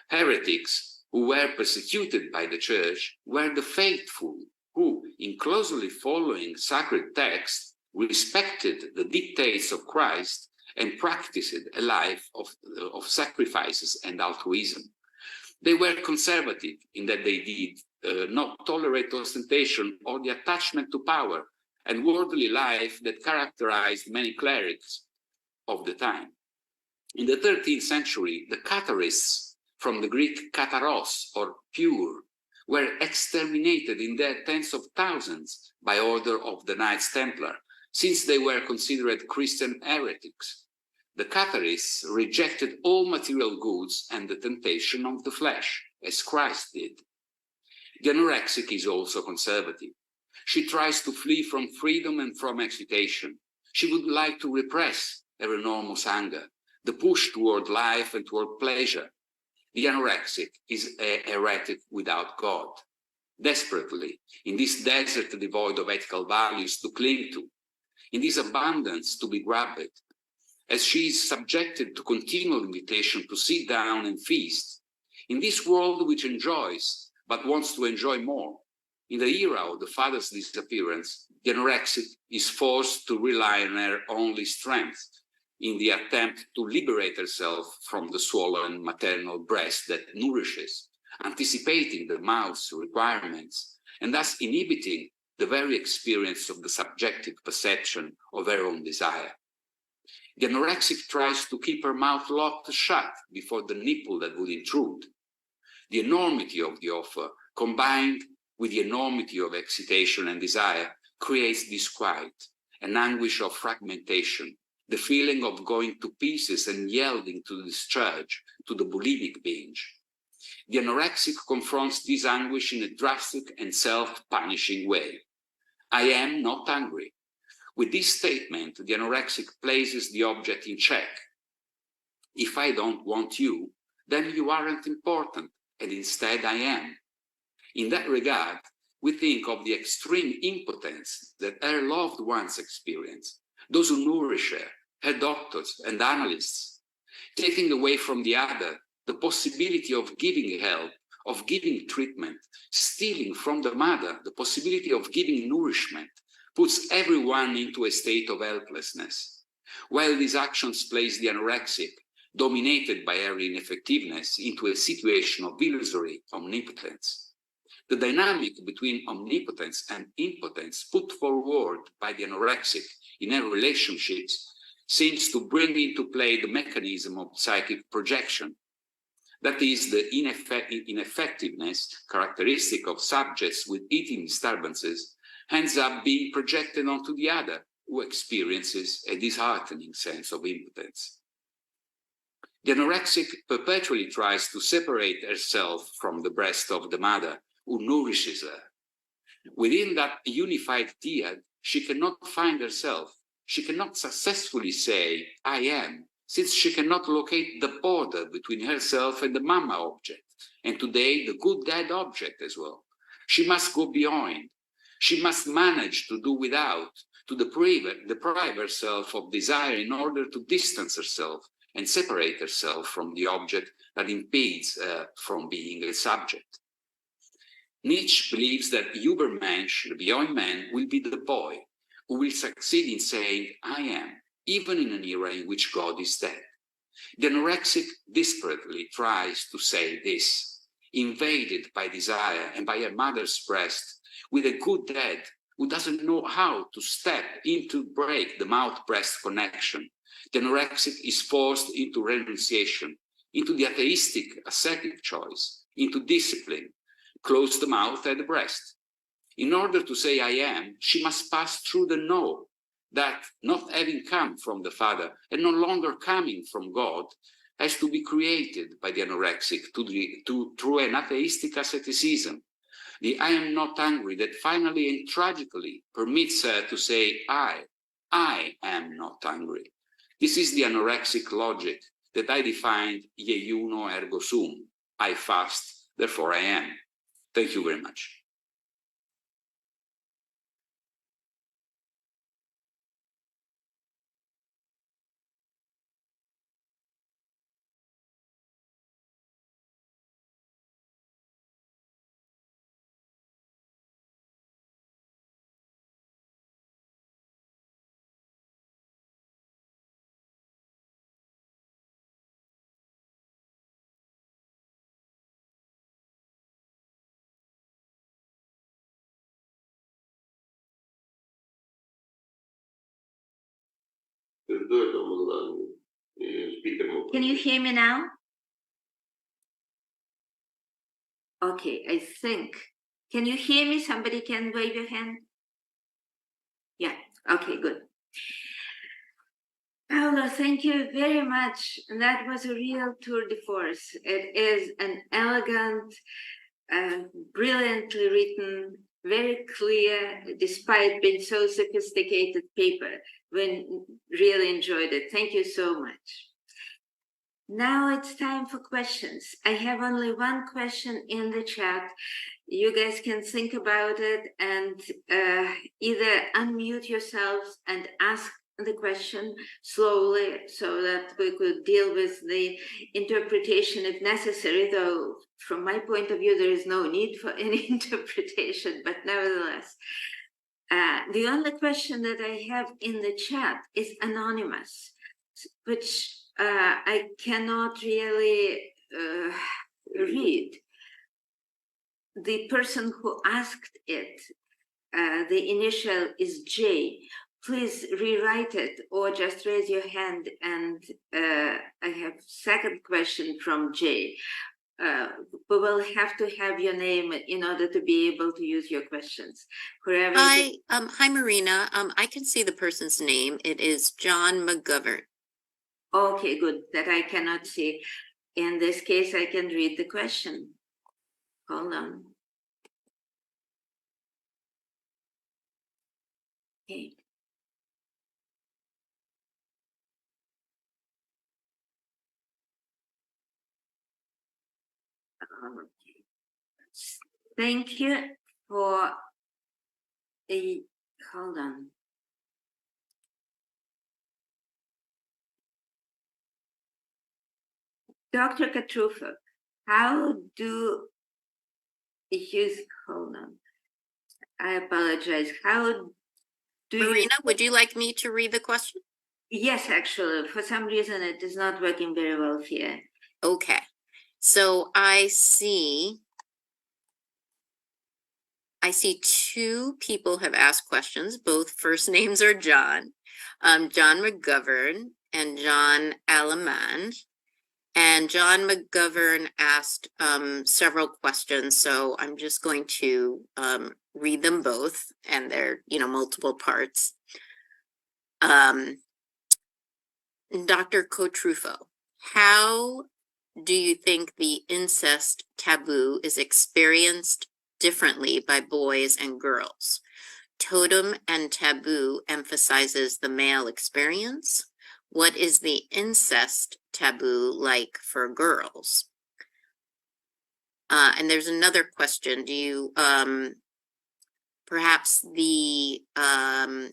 [SPEAKER 3] Heretics who were persecuted by the Church were the faithful who, in closely following sacred texts, respected the dictates of Christ and practiced a life of sacrifices and altruism. They were conservative in that they did not tolerate ostentation or the attachment to power and worldly life that characterized many clerics of the time. In the 13th century, the Catharists, from the Greek katharos, or pure, were exterminated in their tens of thousands by order of the Knights Templar, since they were considered Christian heretics. The Catharists rejected all material goods and the temptation of the flesh, as Christ did. The anorexic is also conservative. She tries to flee from freedom and from excitation. She would like to repress her enormous anger, the push toward life and toward pleasure. The anorexic is a heretic without God, desperately, in this desert devoid of ethical values to cling to, in this abundance to be grabbed, as she is subjected to continual invitation to sit down and feast, in this world which enjoys, but wants to enjoy more. In the era of the father's disappearance, the anorexic is forced to rely on her only strength in the attempt to liberate herself from the swollen maternal breast that nourishes, anticipating the mouth's requirements, and thus inhibiting the very experience of the subjective perception of her own desire. The anorexic tries to keep her mouth locked shut before the nipple that would intrude. The enormity of the offer, combined with the enormity of excitation and desire, creates disquiet, an anguish of fragmentation, the feeling of going to pieces and yielding to discharge, to the bulimic binge. The anorexic confronts this anguish in a drastic and self-punishing way. I am not hungry. With this statement, the anorexic places the object in check. If I don't want you, then you aren't important, and instead I am. In that regard, we think of the extreme impotence that her loved ones experience, those who nourish her doctors and analysts, taking away from the other the possibility of giving help, of giving treatment, stealing from the mother the possibility of giving nourishment, puts everyone into a state of helplessness. While these actions place the anorexic, dominated by her ineffectiveness, into a situation of illusory omnipotence. The dynamic between omnipotence and impotence put forward by the anorexic in her relationships seems to bring into play the mechanism of psychic projection. That is, the ineffectiveness characteristic of subjects with eating disturbances ends up being projected onto the other, who experiences a disheartening sense of impotence. The anorexic perpetually tries to separate herself from the breast of the mother, who nourishes her. Within that unified dyad, she cannot find herself. She cannot successfully say, I am, since she cannot locate the border between herself and the mama object, and today the good dad object as well. She must go beyond. She must manage to do without, to deprive herself of desire in order to distance herself and separate herself from the object that impedes her from being a subject. Nietzsche believes that Übermensch, the beyond man, will be the boy who will succeed in saying, I am, even in an era in which God is dead. The anorexic desperately tries to say this, invaded by desire and by her mother's breast, with a good dad who doesn't know how to step into break the mouth-breast connection. The anorexic is forced into renunciation, into the atheistic ascetic choice, into discipline, close the mouth at the breast. In order to say I am, she must pass through the no, that not having come from the Father and no longer coming from God, has to be created by the anorexic through an atheistic asceticism. The I am not hungry that finally and tragically permits her to say I am not hungry. This is the anorexic logic that I defined jejuno ergo sum. I fast, therefore I am. Thank you very much.
[SPEAKER 1] Can you hear me now? Okay, I think. Can you hear me? Somebody can wave your hand. Yeah, okay, good. Paolo, thank you very much. That was a real tour de force. It is an elegant, brilliantly written, very clear, despite being so sophisticated paper. We really enjoyed it. Thank you so much. Now it's time for questions. I have only one question in the chat. You guys can think about it and either unmute yourselves and ask the question slowly so that we could deal with the interpretation if necessary, though from my point of view, there is no need for any interpretation, but nevertheless. The only question that I have in the chat is anonymous, which I cannot really read. The person who asked it, the initial is J. Please rewrite it or just raise your hand. And I have second question from J. We will have to have your name in order to be able to use your questions.
[SPEAKER 4] Hi, Marina. I can see the person's name. It is John McGovern.
[SPEAKER 1] Okay, good. That I cannot see. In this case, I can read the question. Hold on. Okay. Thank you for a, hold on. Dr. Cortufo, how do you, hold on. I apologize. How do
[SPEAKER 4] Marina,
[SPEAKER 1] you,
[SPEAKER 4] would you like me to read the question?
[SPEAKER 1] yes, actually, for some reason it is not working very well here.
[SPEAKER 4] Okay. So I see two people have asked questions. Both first names are John. John McGovern and John Alamand. And John McGovern asked several questions, so I'm just going to read them both, and they're, multiple parts. Dr. Cortufo, how do you think the incest taboo is experienced differently by boys and girls? Totem and taboo emphasizes the male experience. What is the incest taboo like for girls? And there's another question. Do you, perhaps the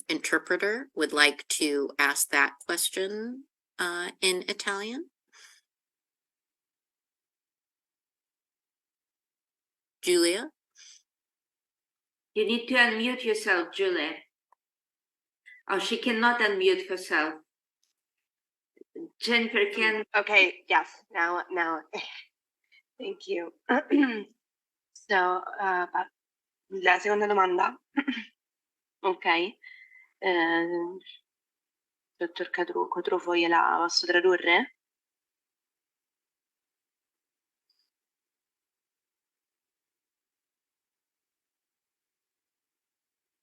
[SPEAKER 4] interpreter would like to ask that question in Italian? Julia?
[SPEAKER 1] You need to unmute yourself, Julia. Oh, she cannot unmute herself. Jennifer can.
[SPEAKER 5] Okay, yes, now, thank you. So, about La seconda domanda? Ok. Dottor Cortufo, gliela posso tradurre?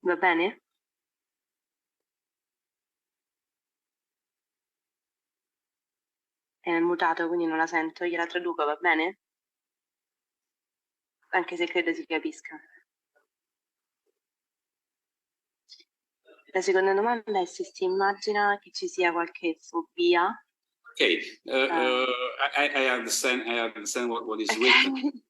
[SPEAKER 5] Va bene? È mutato, quindi non la sento, gliela traduco, va bene? Anche se credo si capisca. La seconda domanda è se si immagina che ci sia qualche fobia.
[SPEAKER 3] Okay, I understand what is written.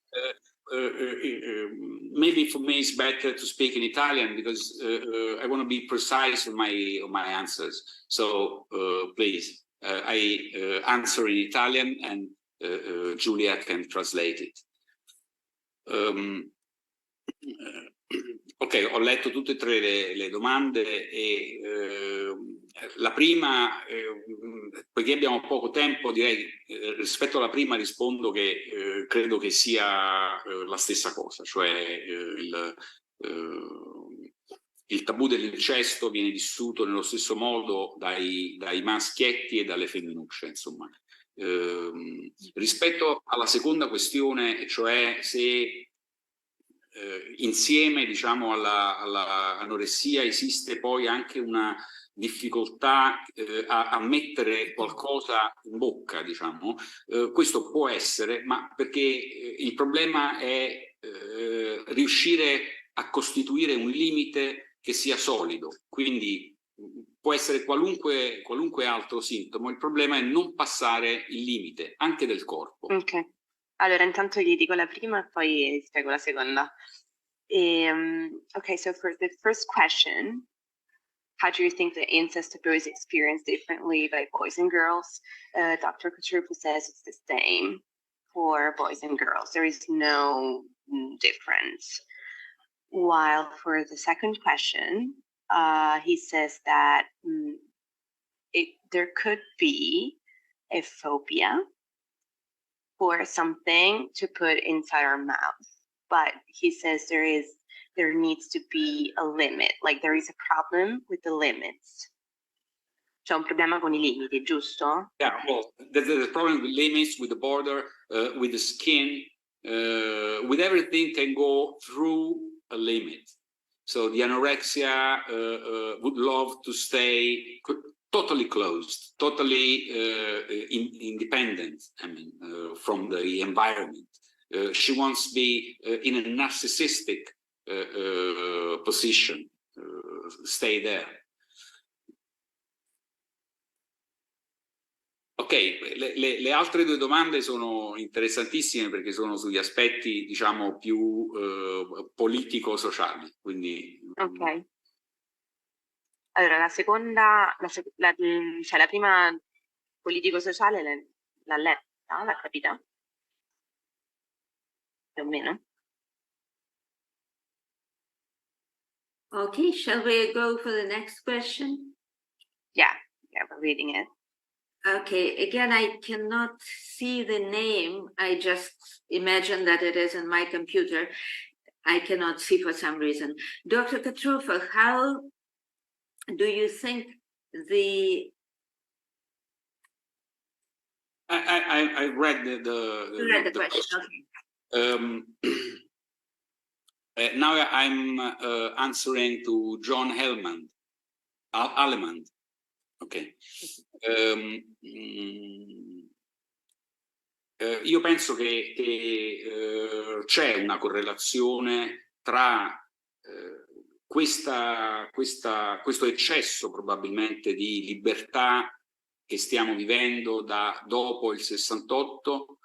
[SPEAKER 3] Maybe for me it's better to speak in Italian because I want to be precise on my answers. So please, I answer in Italian and Giulia can translate it. Ok, ho letto tutte e tre le domande e la prima, poiché abbiamo poco tempo, direi rispetto alla prima rispondo che credo che sia la stessa cosa, cioè il tabù dell'incesto viene vissuto nello stesso modo dai maschietti e dalle femminucce, insomma. Rispetto alla seconda questione, cioè se insieme, diciamo, alla anoressia esiste poi anche una difficoltà a mettere qualcosa in bocca, diciamo, questo può essere, ma perché il problema è riuscire a costituire un limite che sia solido, quindi può essere qualunque altro sintomo, il problema è non passare il limite anche del corpo.
[SPEAKER 5] Ok, allora intanto gli dico la prima e poi spiego la seconda. Okay, so for the first question, how do you think the incest taboo is experienced differently by boys and girls? Dr. Cortufo says it's the same for boys and girls. There is no difference. While for the second question, he says that there could be a phobia for something to put inside our mouth. But he says there needs to be a limit, like there is a problem with the limits. C'è un problema con I limiti, giusto?
[SPEAKER 3] Yeah, well, there's a problem with limits, with the border, with the skin, with everything can go through a limit. So the anorexia would love to stay totally closed, totally independent, I mean, from the environment. She wants to be in a narcissistic position, stay there. Ok, le altre due domande sono interessantissime perché sono sugli aspetti, diciamo, più politico-sociali, quindi...
[SPEAKER 5] Ok. Allora, la seconda, cioè la prima politico-sociale l'ha letta, l'ha capita? Più o meno?
[SPEAKER 1] Okay, shall we go for the next question?
[SPEAKER 5] Yeah, we're reading it.
[SPEAKER 1] Okay, again, I cannot see the name. I just imagine that it is in my computer. I cannot see for some reason. Dr. Cortufo, how do you think the...
[SPEAKER 3] I read
[SPEAKER 1] the question, okay.
[SPEAKER 3] Now I'm answering to John Allemand. Ok. Io penso che c'è una correlazione tra questo eccesso probabilmente di libertà che stiamo vivendo da dopo il 68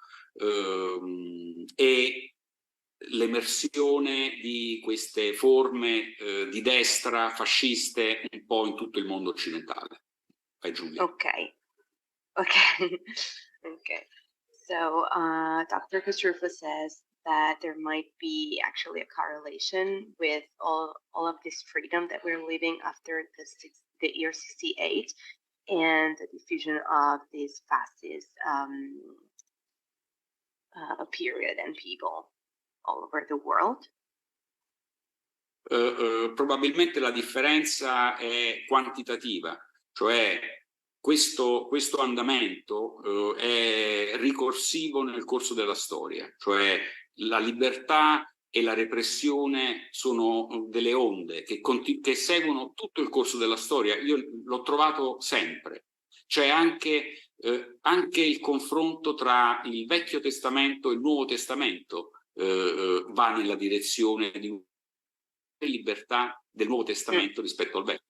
[SPEAKER 3] e l'emersione di queste forme di destra fasciste un po' in tutto il mondo occidentale. Vai Giulia.
[SPEAKER 5] Okay. So Dr. Cortufo says that there might be actually a correlation with all of this freedom that we're living after the year 68 and the diffusion of this fascist period and people all over the world.
[SPEAKER 3] probabilmente la differenza è quantitativa, cioè questo andamento è ricorsivo nel corso della storia, cioè la libertà e la repressione sono delle onde che seguono tutto il corso della storia. Io l'ho trovato sempre. C'è anche il confronto tra il Vecchio Testamento e il Nuovo Testamento va nella direzione di una libertà del Nuovo Testamento rispetto al Vecchio.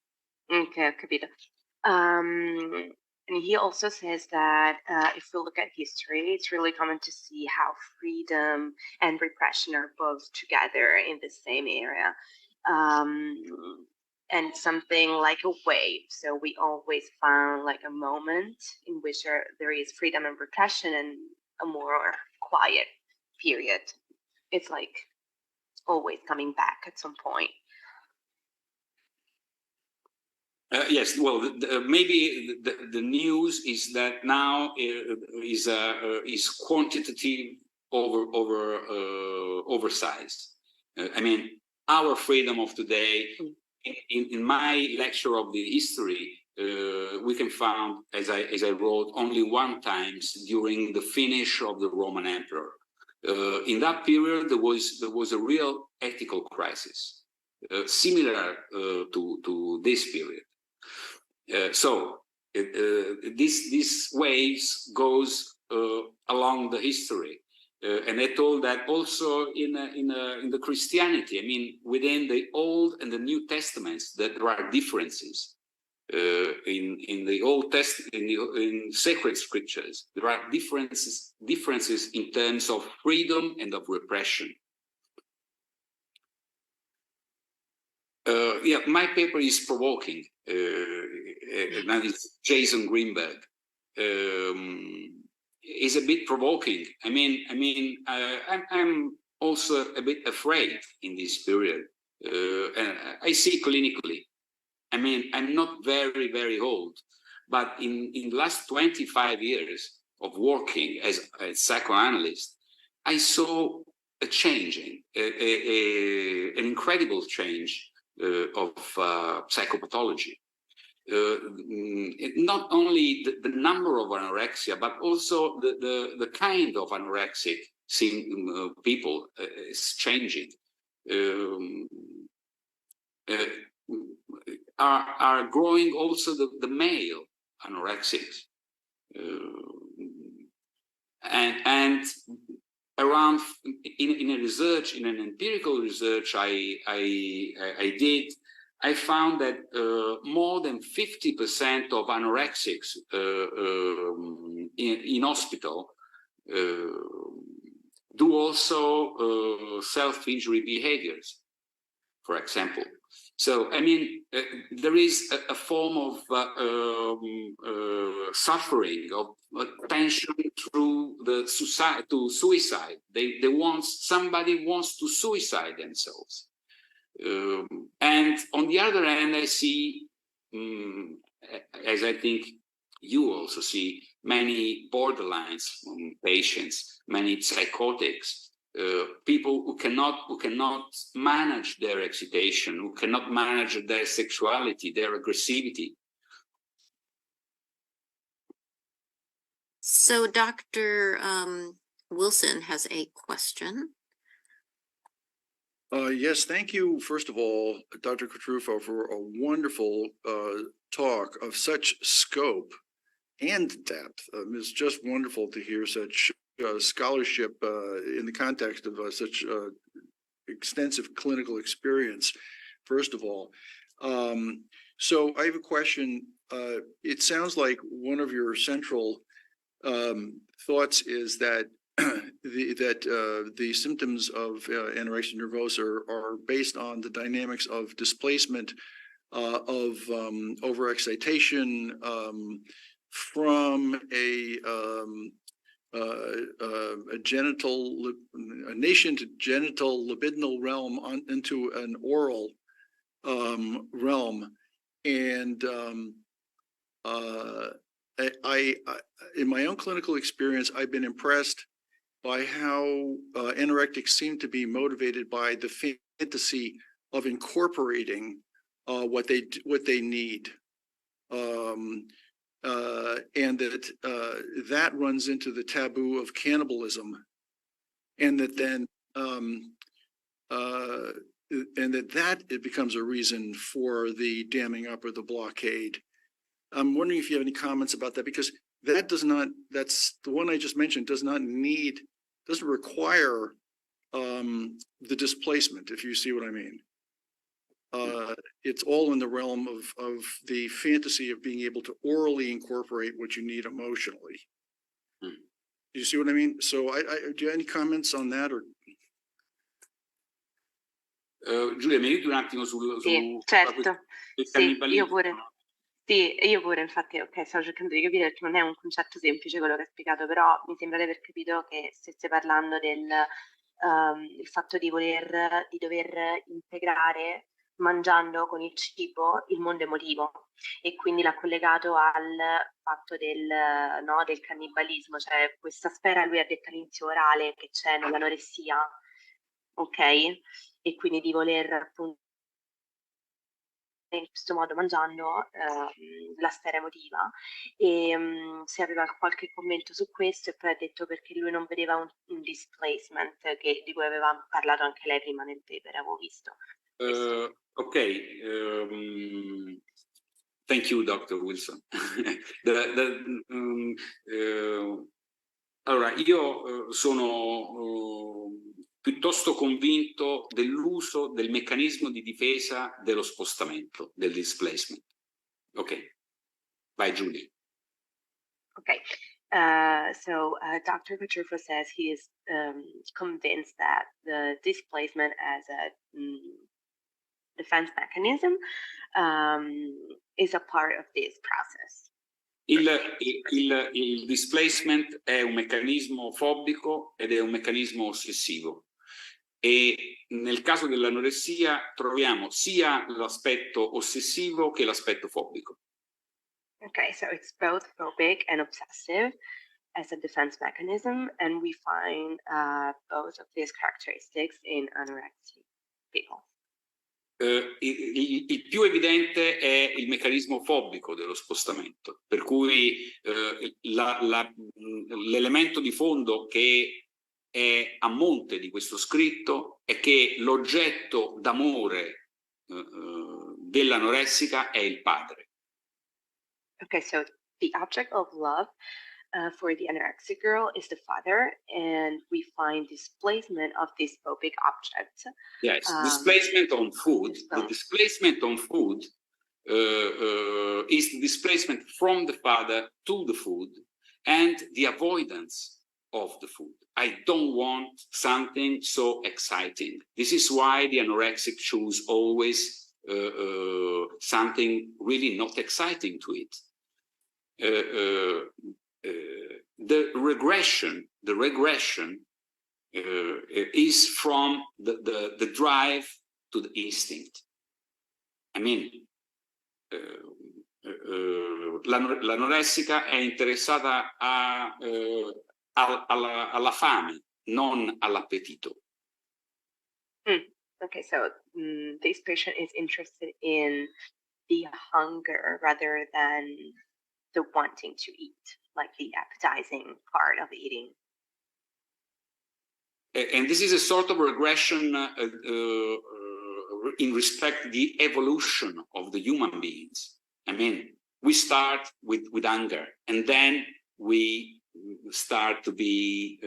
[SPEAKER 5] Okay, ho capito. And he also says that if we look at history, it's really common to see how freedom and repression are both together in the same area. And something like a wave. So we always found like a moment in which there is freedom and repression and a more quiet period. It's like always coming back at some point.
[SPEAKER 3] Yes, well, maybe the news is that now is quantitative oversized. I mean, our freedom of today. In my lecture of the history, we can find, as I wrote, only one times during the finish of the Roman Emperor. In that period, there was a real ethical crisis, similar to this period. So this waves goes along the history, and I told that also in the Christianity. I mean, within the Old and the New Testaments, that there are differences. In the Old Testament, in sacred scriptures, there are differences in terms of freedom and of repression. Yeah, my paper is provoking. That is Jason Greenberg. Is a bit provoking. I mean, I'm also a bit afraid in this period. And I see clinically. I mean, I'm not very, very old, but in the last 25 years of working as a psychoanalyst, I saw a changing, an incredible change of psychopathology. Not only the number of anorexia, but also the kind of anorexic people is changing. Are growing also the male anorexics, and around in a research, in an empirical research I did, I found that more than 50% of anorexics in hospital do also self-injury behaviors, for example. So, I mean, there is a form of suffering, of tension through the suicide. Somebody wants to suicide themselves. And on the other hand, I see, as I think you also see, many borderlines patients, many psychotics, people who cannot manage their excitation, who cannot manage their sexuality, their aggressivity.
[SPEAKER 4] So Dr. Wilson has a question.
[SPEAKER 2] Yes, thank you, first of all, Dr. Cortufo, for a wonderful talk of such scope and depth. It's just wonderful to hear such scholarship in the context of such extensive clinical experience, first of all. So I have a question. It sounds like one of your central thoughts is that the symptoms of anorexia nervosa are based on the dynamics of displacement of overexcitation from a nascent genital libidinal realm into an oral realm, and I in my own clinical experience, I've been impressed by how anorectics seem to be motivated by the fantasy of incorporating what they need, and that runs into the taboo of cannibalism, and that then it becomes a reason for the damming up or the blockade. I'm wondering if you have any comments about that, because that's the one I just mentioned, doesn't require the displacement, if you see what I mean. It's all in the realm of the fantasy of being able to orally incorporate what you need emotionally. Do you see what I mean? So do you have any comments on that? Or
[SPEAKER 3] Giulia, mi aiuti un attimo
[SPEAKER 5] Sì, certo.
[SPEAKER 3] del
[SPEAKER 5] Sì,
[SPEAKER 3] cannibalismo?
[SPEAKER 5] io pure, infatti, ok, stavo cercando di capire perché non è un concetto semplice quello che hai spiegato, però mi sembra di aver capito che stesse parlando del il fatto di dover integrare mangiando con il cibo il mondo emotivo, e quindi l'ha collegato al fatto del cannibalismo, cioè questa sfera, lui ha detto all'inizio orale, che c'è nell'anoressia, ok? E quindi di voler appunto in questo modo mangiando la sfera emotiva, e se aveva qualche commento su questo, e poi ha detto perché lui non vedeva un displacement di cui aveva parlato anche lei prima nel paper, avevo visto.
[SPEAKER 3] Thank you, Dr. Wilson. Allora, io sono piuttosto convinto dell'uso del meccanismo di difesa dello spostamento, del displacement. Ok, vai Giulia.
[SPEAKER 5] Okay, so Dr. Cortufo says he is convinced that the displacement as a defense mechanism is a part of this process.
[SPEAKER 3] Il displacement è un meccanismo fobico ed è un meccanismo ossessivo, e nel caso dell'anoressia troviamo sia l'aspetto ossessivo che l'aspetto fobico.
[SPEAKER 5] Okay, so it's both phobic and obsessive as a defense mechanism, and we find both of these characteristics in anorexic people.
[SPEAKER 3] Il più evidente è il meccanismo fobico dello spostamento, per cui l'elemento di fondo che è a monte di questo scritto è che l'oggetto d'amore dell'anoressica è il padre.
[SPEAKER 5] Okay, so the object of love for the anorexic girl is the father, and we find displacement of this phobic object.
[SPEAKER 3] Yes, displacement on food. The displacement on food is the displacement from the father to the food and the avoidance of the food. I don't want something so exciting. This is why the anorexic choose always something really not exciting to eat. The regression is from the drive to the instinct. I mean, l'anoressica è interessata alla fame, non all'appetito.
[SPEAKER 5] Okay, so this patient is interested in the hunger rather than the wanting to eat, like the appetizing part of eating.
[SPEAKER 3] And this is a sort of regression in respect to the evolution of the human beings. I mean, we start with hunger, and then we start to be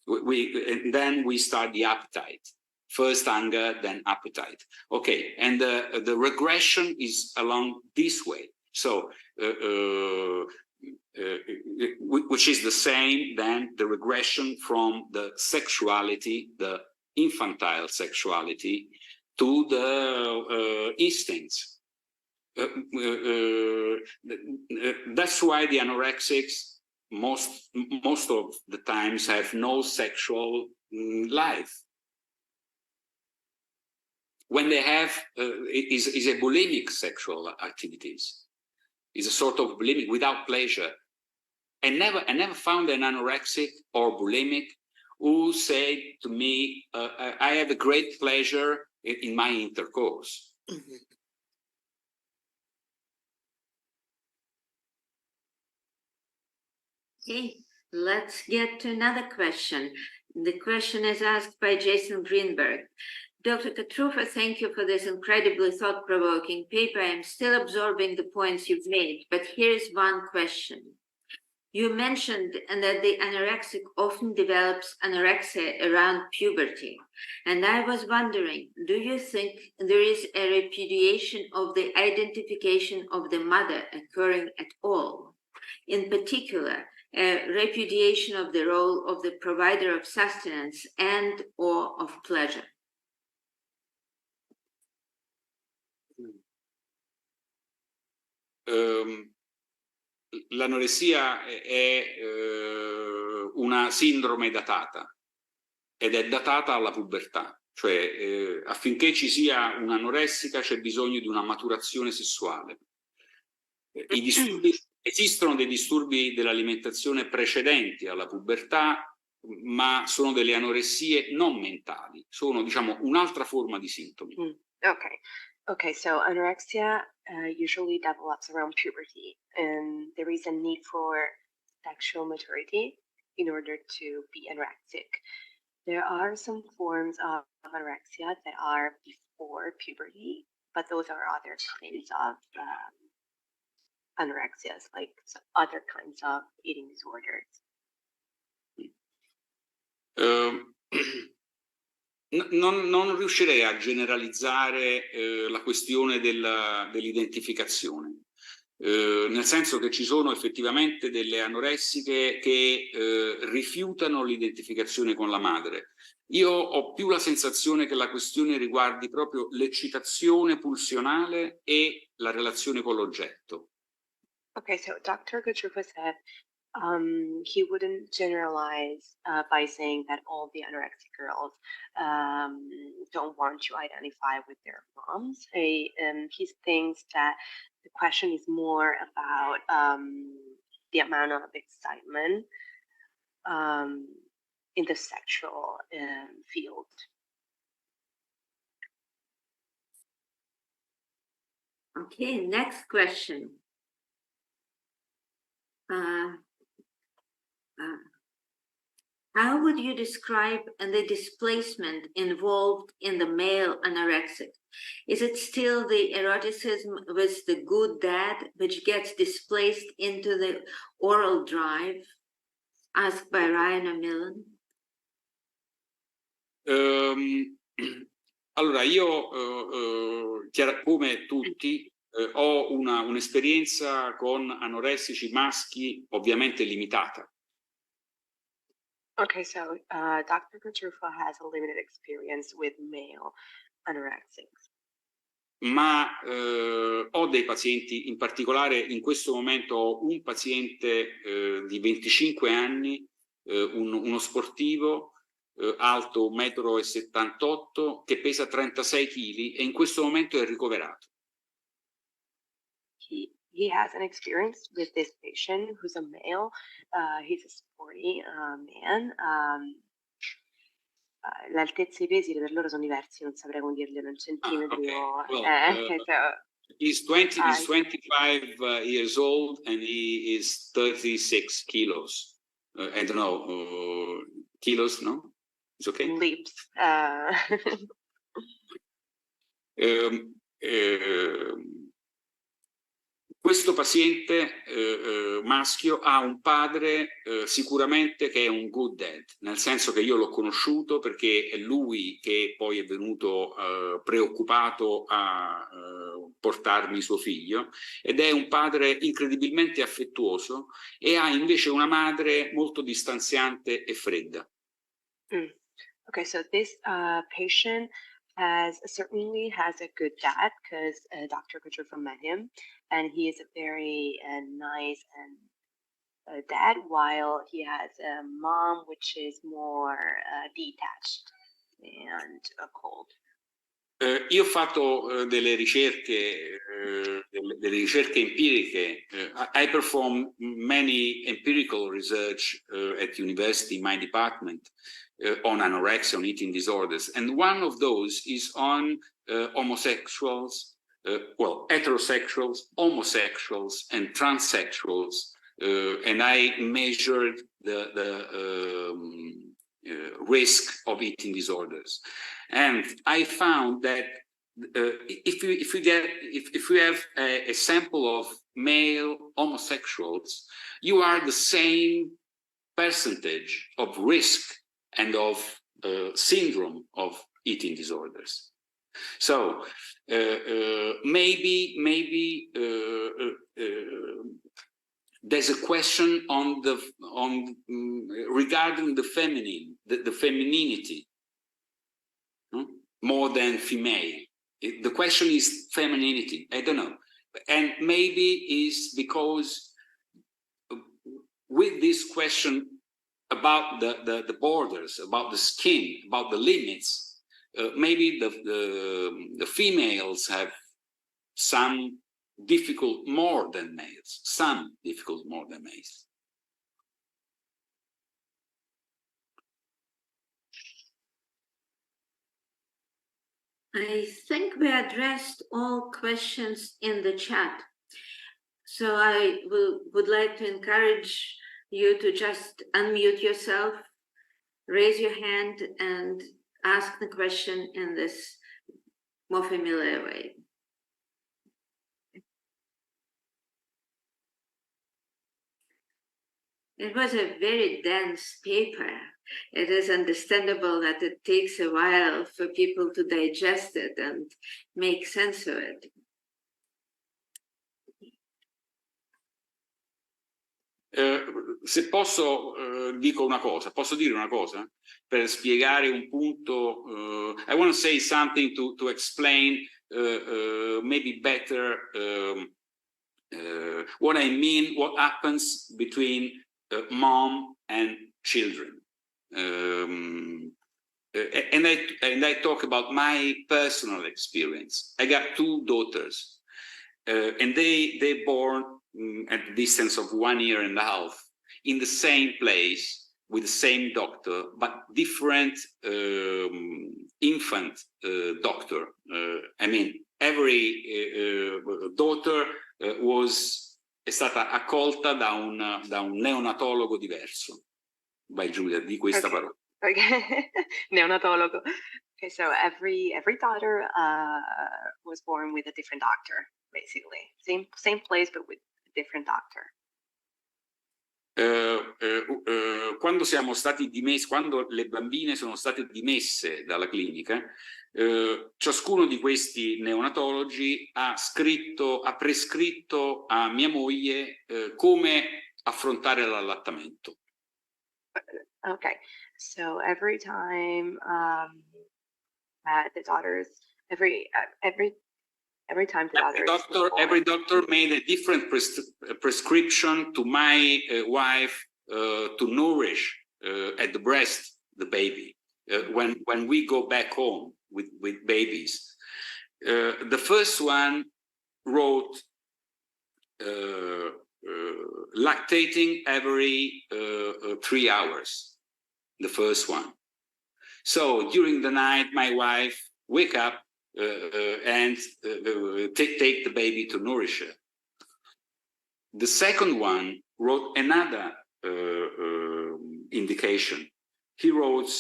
[SPEAKER 3] and then we start the appetite. First hunger, then appetite. Okay, and the regression is along this way. So, which is the same than the regression from the sexuality, the infantile sexuality, to the instincts. That's why the anorexics most of the times have no sexual life. When they have is a bulimic sexual activities, is a sort of bulimic without pleasure. I never found an anorexic or bulimic who said to me, I have a great pleasure in my intercourse.
[SPEAKER 1] Okay, let's get to another question. The question is asked by Jason Greenberg. Dr. Cortufo, thank you for this incredibly thought-provoking paper. I'm still absorbing the points you've made, but here's one question. You mentioned that the anorexic often develops anorexia around puberty. And I was wondering, do you think there is a repudiation of the identification of the mother occurring at all? In particular, a repudiation of the role of the provider of sustenance and or of pleasure.
[SPEAKER 3] L'anoressia è una sindrome datata ed è datata alla pubertà, cioè affinché ci sia un'anoressica c'è bisogno di una maturazione sessuale. Esistono dei disturbi dell'alimentazione precedenti alla pubertà, ma sono delle anoressie non mentali, sono diciamo un'altra forma di sintomi.
[SPEAKER 5] Okay, so anorexia usually develops around puberty, and there is a need for sexual maturity in order to be anorexic. There are some forms of anorexia that are before puberty, but those are other kinds of anorexias, like other kinds of eating disorders.
[SPEAKER 3] Non riuscirei a generalizzare la questione dell'identificazione, nel senso che ci sono effettivamente delle anoressiche che rifiutano l'identificazione con la madre. Io ho più la sensazione che la questione riguardi proprio l'eccitazione pulsionale e la relazione con l'oggetto.
[SPEAKER 5] Okay, so Dr. Cortufo said he wouldn't generalize by saying that all the anorexic girls don't want to identify with their moms. He thinks that the question is more about the amount of excitement in the sexual field.
[SPEAKER 1] Okay, next question. How would you describe the displacement involved in the male anorexic? Is it still the eroticism with the good dad which gets displaced into the oral drive? Asked by Ryan O'Millan.
[SPEAKER 3] Allora, io, come tutti, ho un'esperienza con anoressici maschi ovviamente limitata.
[SPEAKER 5] Okay, so Dr. Cortufo has a limited experience with male anorexics.
[SPEAKER 3] Ma ho dei pazienti, in particolare in questo momento ho un paziente di 25 anni, uno sportivo, alto 1,78 m, che pesa 36 kg e in questo momento è ricoverato.
[SPEAKER 5] He has an experience with this patient who's a male. He's a sporty man. L'altezza e i pesi per loro sono diversi, non saprei come dirglielo in centimetri.
[SPEAKER 3] He's 25 years old and he is 36 kilos. I don't know, kilos, no? It's okay?
[SPEAKER 5] Leaps.
[SPEAKER 3] Questo paziente maschio ha un padre sicuramente che è un good dad, nel senso che io l'ho conosciuto perché è lui che poi è venuto preoccupato a portarmi suo figlio, ed è un padre incredibilmente affettuoso e ha invece una madre molto distanziante e fredda.
[SPEAKER 5] Okay, so this patient certainly has a good dad because Dr. Cortufo met him, and he is a very nice and dad, while he has a mom which is more detached and cold.
[SPEAKER 3] Io ho fatto delle ricerche empiriche. I perform many empirical research at university in my department, on anorexia, on eating disorders, and one of those is on homosexuals, well, heterosexuals, homosexuals, and transsexuals, and I measured the risk of eating disorders, and I found that if you have a sample of male homosexuals, you are the same percentage of risk and of syndrome of eating disorders. So maybe there's a question on regarding the feminine, the femininity, more than female. The question is femininity. I don't know, and maybe is because with this question about the borders, about the skin, about the limits, maybe the females have some difficult more than males, some difficult more than males.
[SPEAKER 1] I think we addressed all questions in the chat. So I would like to encourage you to just unmute yourself, raise your hand, and ask the question in this more familiar way. It was a very dense paper. It is understandable that it takes a while for people to digest it and make sense of it.
[SPEAKER 3] Se posso, dico una cosa, posso dire una cosa per spiegare un punto. I want to say something to explain maybe better what I mean, what happens between mom and children. And I talk about my personal experience. I got two daughters, and they born at a distance of 1.5 years in the same place with the same doctor, but different infant doctor. I mean, every daughter è stata accolta da un neonatologo diverso. Vai Giulia, di questa parola.
[SPEAKER 5] Okay, neonatologo. Okay, so every daughter was born with a different doctor, basically. Same place, but with a different doctor.
[SPEAKER 3] Quando siamo stati dimessi, quando le bambine sono state dimesse dalla clinica, ciascuno di questi neonatologi ha prescritto a mia moglie come affrontare l'allattamento.
[SPEAKER 5] Okay, so every time the daughters, every time the daughters,
[SPEAKER 3] every doctor made a different prescription to my wife to nourish at the breast the baby when we go back home with babies. The first one wrote lactating every 3 hours. The first one. So during the night, my wife wake up and take the baby to nourish her. The second one wrote another indication. He wrote,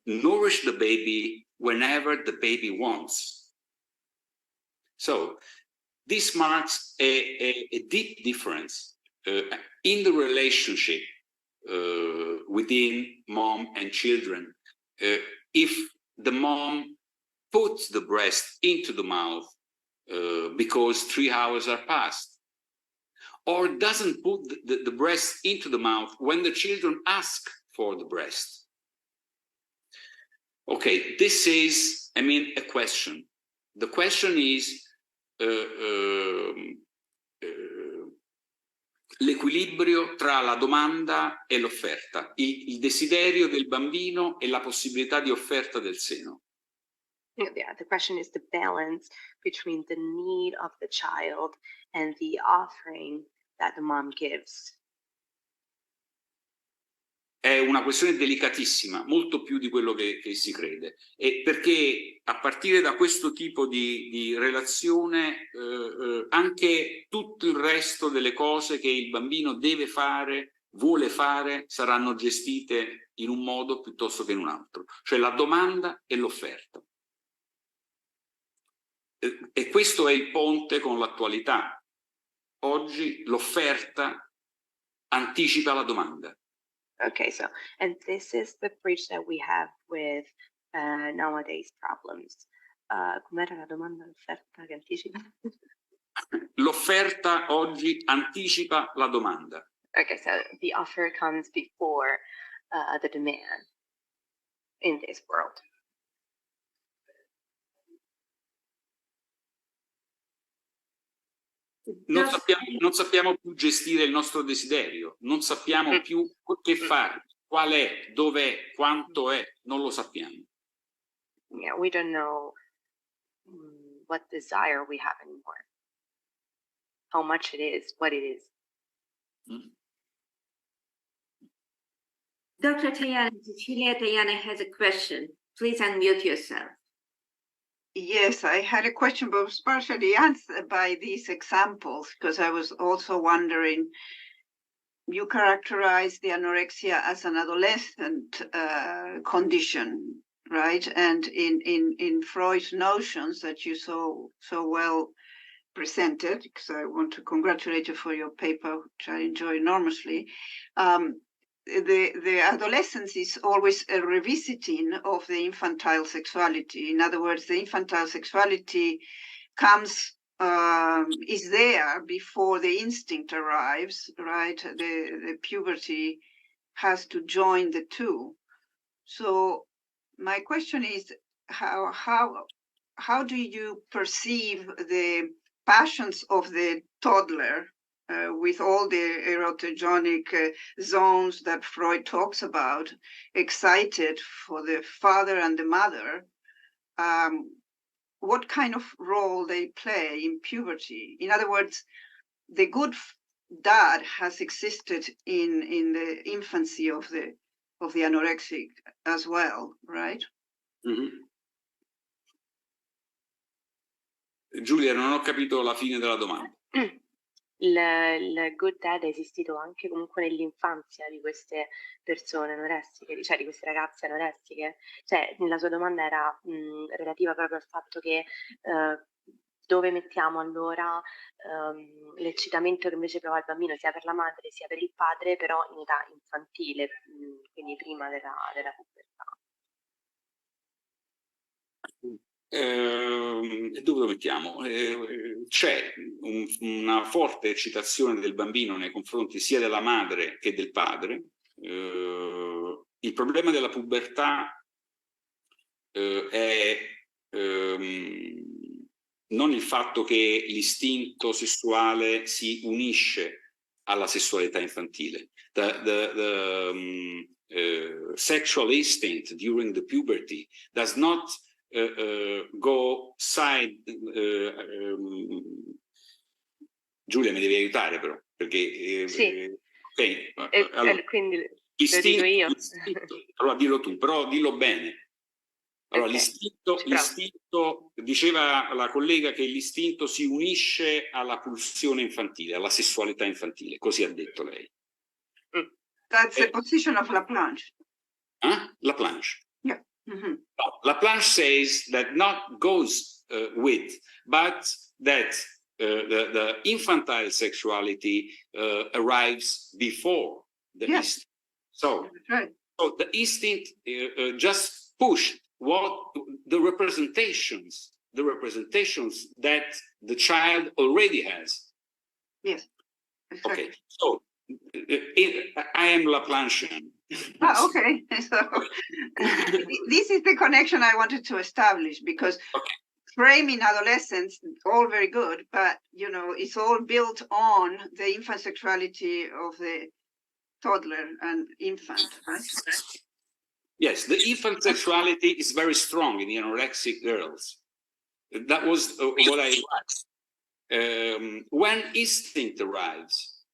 [SPEAKER 3] nourish the baby whenever the baby wants. So this marks a deep difference in the relationship within mom and children. If the mom puts the breast into the mouth because 3 hours are past, or doesn't put the breast into the mouth when the children ask for the breast. Okay, this is, I mean, a question. The question is l'equilibrio tra la domanda e l'offerta, il desiderio del bambino e la possibilità di offerta del seno.
[SPEAKER 5] Yeah, the question is the balance between the need of the child and the offering that the mom gives.
[SPEAKER 3] è una questione delicatissima, molto più di quello che si crede, e perché a partire da questo tipo di relazione anche tutto il resto delle cose che il bambino deve fare, vuole fare, saranno gestite in un modo piuttosto che in un altro, cioè la domanda e l'offerta. E questo è il ponte con l'attualità. Oggi l'offerta anticipa la domanda.
[SPEAKER 5] Okay, so, and this is the bridge that we have with nowadays problems. Com'era la domanda, l'offerta che anticipa?
[SPEAKER 3] L'offerta oggi anticipa la domanda.
[SPEAKER 5] Okay, so the offer comes before the demand in this world.
[SPEAKER 3] Non sappiamo più gestire il nostro desiderio, non sappiamo più che fare, qual è, dov'è, quanto è, non lo sappiamo.
[SPEAKER 5] Yeah, we don't know what desire we have anymore, how much it is, what it is.
[SPEAKER 1] Dr. Tayana, Cecilia Tayana has a question. Please unmute yourself.
[SPEAKER 6] Yes, I had a question, but was partially answered by these examples, because I was also wondering, you characterize the anorexia as an adolescent condition, right? And in Freud's notions that you so well presented, because I want to congratulate you for your paper, which I enjoy enormously. The adolescence is always a revisiting of the infantile sexuality. In other words, the infantile sexuality comes, is there before the instinct arrives, right? The puberty has to join the two. So my question is, how do you perceive the passions of the toddler with all the erotogenic zones that Freud talks about, excited for the father and the mother, what kind of role they play in puberty? In other words, the good dad has existed in the infancy of the anorexic as well, right?
[SPEAKER 3] Giulia, non ho capito la fine della domanda.
[SPEAKER 5] Il good dad è esistito anche comunque nell'infanzia di queste persone anoressiche, cioè di queste ragazze anoressiche. Cioè, la sua domanda era relativa proprio al fatto che dove mettiamo allora l'eccitamento che invece prova il bambino sia per la madre sia per il padre, però in età infantile, quindi prima della pubertà.
[SPEAKER 3] Dove lo mettiamo? C'è una forte eccitazione del bambino nei confronti sia della madre che del padre. Il problema della pubertà è non il fatto che l'istinto sessuale si unisce alla sessualità infantile. The sexual instinct during the puberty does not go side. Giulia mi devi aiutare però, perché
[SPEAKER 5] sì.
[SPEAKER 3] Okay.
[SPEAKER 5] Allora, quindi
[SPEAKER 3] lo
[SPEAKER 5] dico io.
[SPEAKER 3] Allora dillo tu, però dillo bene. Allora,
[SPEAKER 5] Okay.
[SPEAKER 3] l'istinto, diceva la collega che l'istinto si unisce alla pulsione infantile, alla sessualità infantile, così ha detto lei.
[SPEAKER 6] That's the position of Laplanche.
[SPEAKER 3] Laplanche.
[SPEAKER 6] Yeah. Mm-hmm.
[SPEAKER 3] No, Laplanche says that not goes with, but that the infantile sexuality arrives before the instinct. So,
[SPEAKER 6] right.
[SPEAKER 3] So the instinct just pushed what the representations that the child already has.
[SPEAKER 6] Yes. Exactly.
[SPEAKER 3] Okay, so I am Laplanchian.
[SPEAKER 6] Okay. So this is the connection I wanted to establish, because framing adolescence, all very good, but you know, it's all built on the infant sexuality of the toddler and infant, right?
[SPEAKER 3] Yes, the infant sexuality is very strong in the anorexic girls. That was what I liked. When instinct arrives,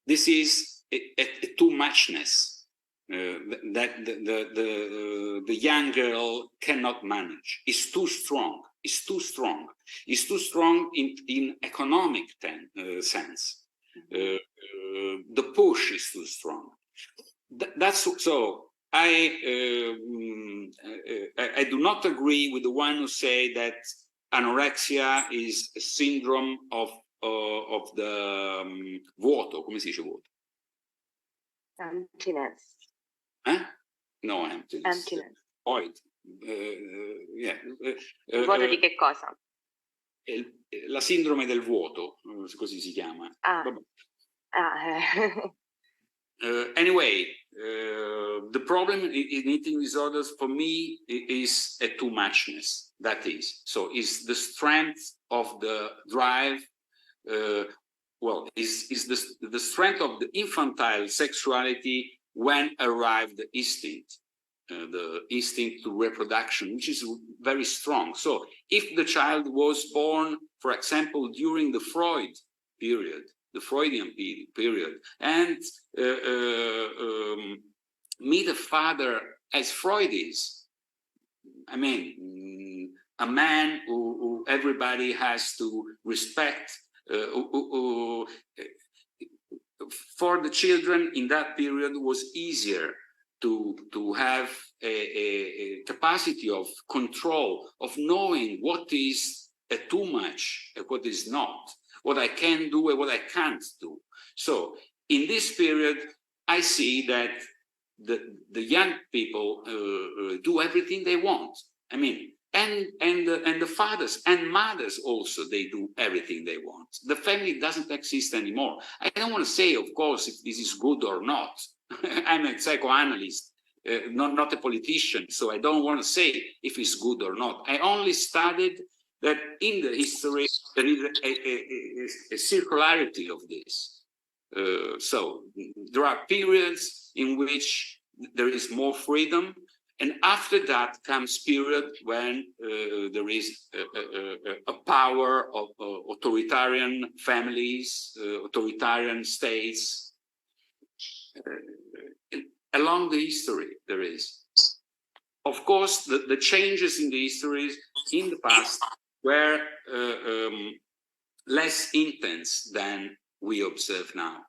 [SPEAKER 3] this is a too muchness. that the young girl cannot manage. It's too strong. It's too strong. It's too strong in economic sense. The push is too strong. That's so. I do not agree with the one who say that anorexia is a syndrome of the vuoto. Come si dice vuoto?
[SPEAKER 5] Emptiness.
[SPEAKER 3] No, emptiness.
[SPEAKER 5] Emptiness.
[SPEAKER 3] Void. Yeah.
[SPEAKER 5] Il vuoto di che cosa?
[SPEAKER 3] La sindrome del vuoto, così si chiama. Anyway, the problem in eating disorders for me is a too muchness. That is, so is the strength of the drive. Is the strength of the infantile sexuality when arrived the instinct to reproduction, which is very strong. So if the child was born, for example, during the Freud period, the Freudian period, and meet a father as Freud is, I mean, a man who everybody has to respect, for the children in that period was easier to have a capacity of control, of knowing what is too much and what is not, what I can do and what I can't do. So in this period, I see that the young people do everything they want. I mean, and the fathers and mothers also, they do everything they want. The family doesn't exist anymore. I don't want to say, of course, if this is good or not. I'm a psychoanalyst, not a politician, so I don't want to say if it's good or not. I only studied that in the history there is a circularity of this. So there are periods in which there is more freedom, and after that comes period when there is a power of authoritarian families, authoritarian states. Along the history, there is. Of course, the changes in the histories in the past were less intense than we observe now.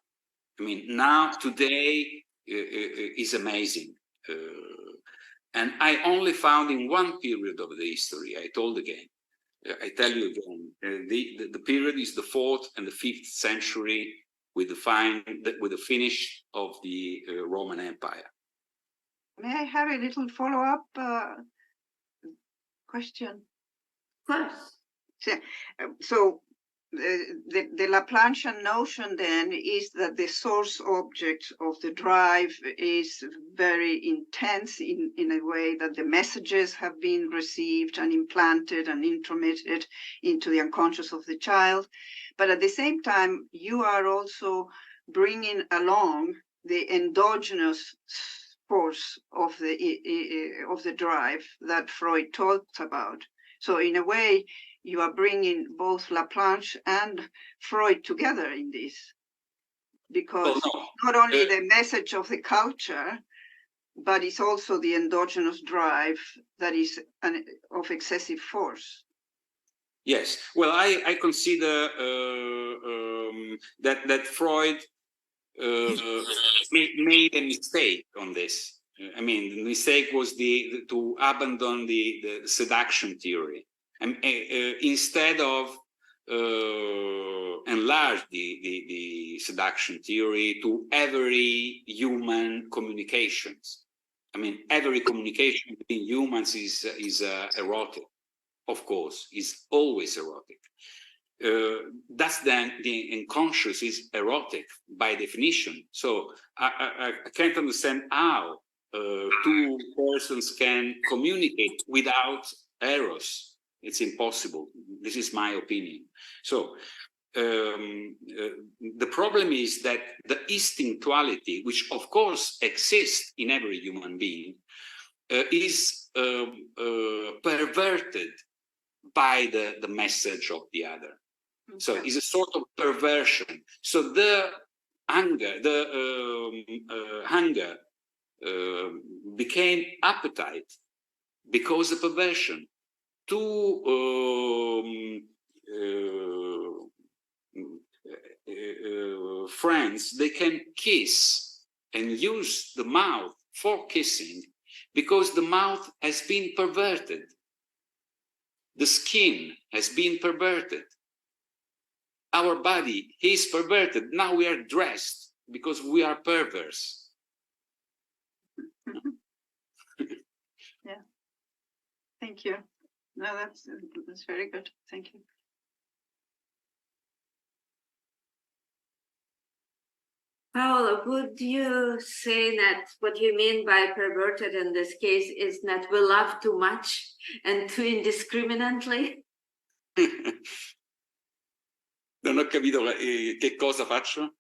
[SPEAKER 3] I mean, now, today, is amazing. And I only found in one period of the history, I tell you again, the period is the 4th and the 5th century with the finish of the Roman Empire.
[SPEAKER 6] May I have a little follow-up question?
[SPEAKER 1] Of course.
[SPEAKER 6] So the Laplanchian notion then is that the source object of the drive is very intense in a way that the messages have been received and implanted and intromitted into the unconscious of the child. But at the same time, you are also bringing along the endogenous force of the drive that Freud talked about. So in a way, you are bringing both Laplanche and Freud together in this, because not only the message of the culture, but it's also the endogenous drive that is of excessive force.
[SPEAKER 3] Yes, well, I consider that Freud made a mistake on this. I mean, the mistake was to abandon the seduction theory, and instead of enlarge the seduction theory to every human communications. I mean, every communication between humans is erotic. Of course, is always erotic. That's then the unconscious is erotic by definition. So I can't understand how two persons can communicate without eros. It's impossible. This is my opinion. So the problem is that the instinctuality, which of course exists in every human being, is perverted by the message of the other. Okay. So it's a sort of perversion. So the hunger became appetite because of perversion. Two friends, they can kiss and use the mouth for kissing because the mouth has been perverted. The skin has been perverted. Our body is perverted. Now we are dressed because we are perverse.
[SPEAKER 6] Yeah. Thank you. No, that's very good. Thank you.
[SPEAKER 1] Paolo, would you say that what you mean by perverted in this case is that we love too much and too indiscriminately?
[SPEAKER 3] Non ho capito che cosa faccio.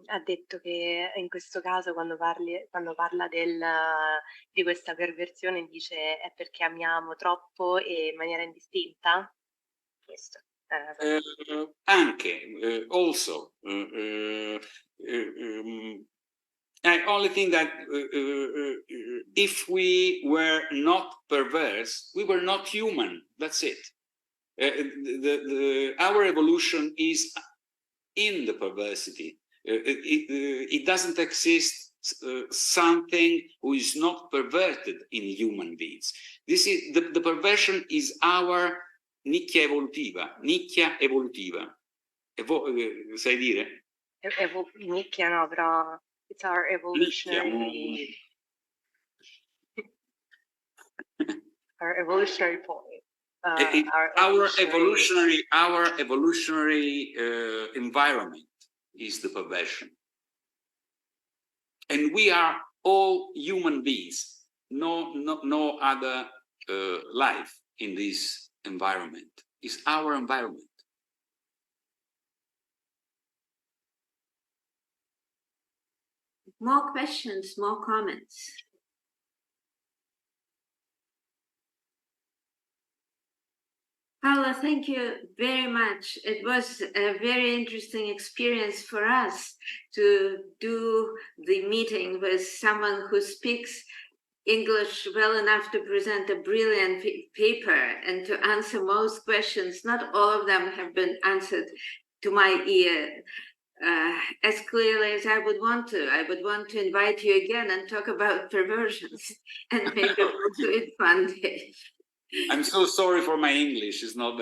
[SPEAKER 5] Ha detto che in questo caso quando parla di questa perversione dice è perché amiamo troppo e in maniera indistinta. Questo.
[SPEAKER 3] Anche, also, I only think that if we were not perverse, we were not human. That's it. Our evolution is in the perversity. It doesn't exist something who is not perverted in human beings. This is the perversion is our nicchia evolutiva. Sai dire?
[SPEAKER 5] Nicchia no, però it's our evolutionary our evolutionary point.
[SPEAKER 3] Our evolutionary environment is the perversion, and we are all human beings. No other life in this environment. It's our environment.
[SPEAKER 1] More questions, more comments. Paolo, thank you very much. It was a very interesting experience for us to do the meeting with someone who speaks English well enough to present a brilliant paper and to answer most questions. Not all of them have been answered to my ear as clearly as I would want to. I would want to invite you again and talk about perversions and maybe we'll do it one day.
[SPEAKER 3] I'm so sorry for my English. It's not very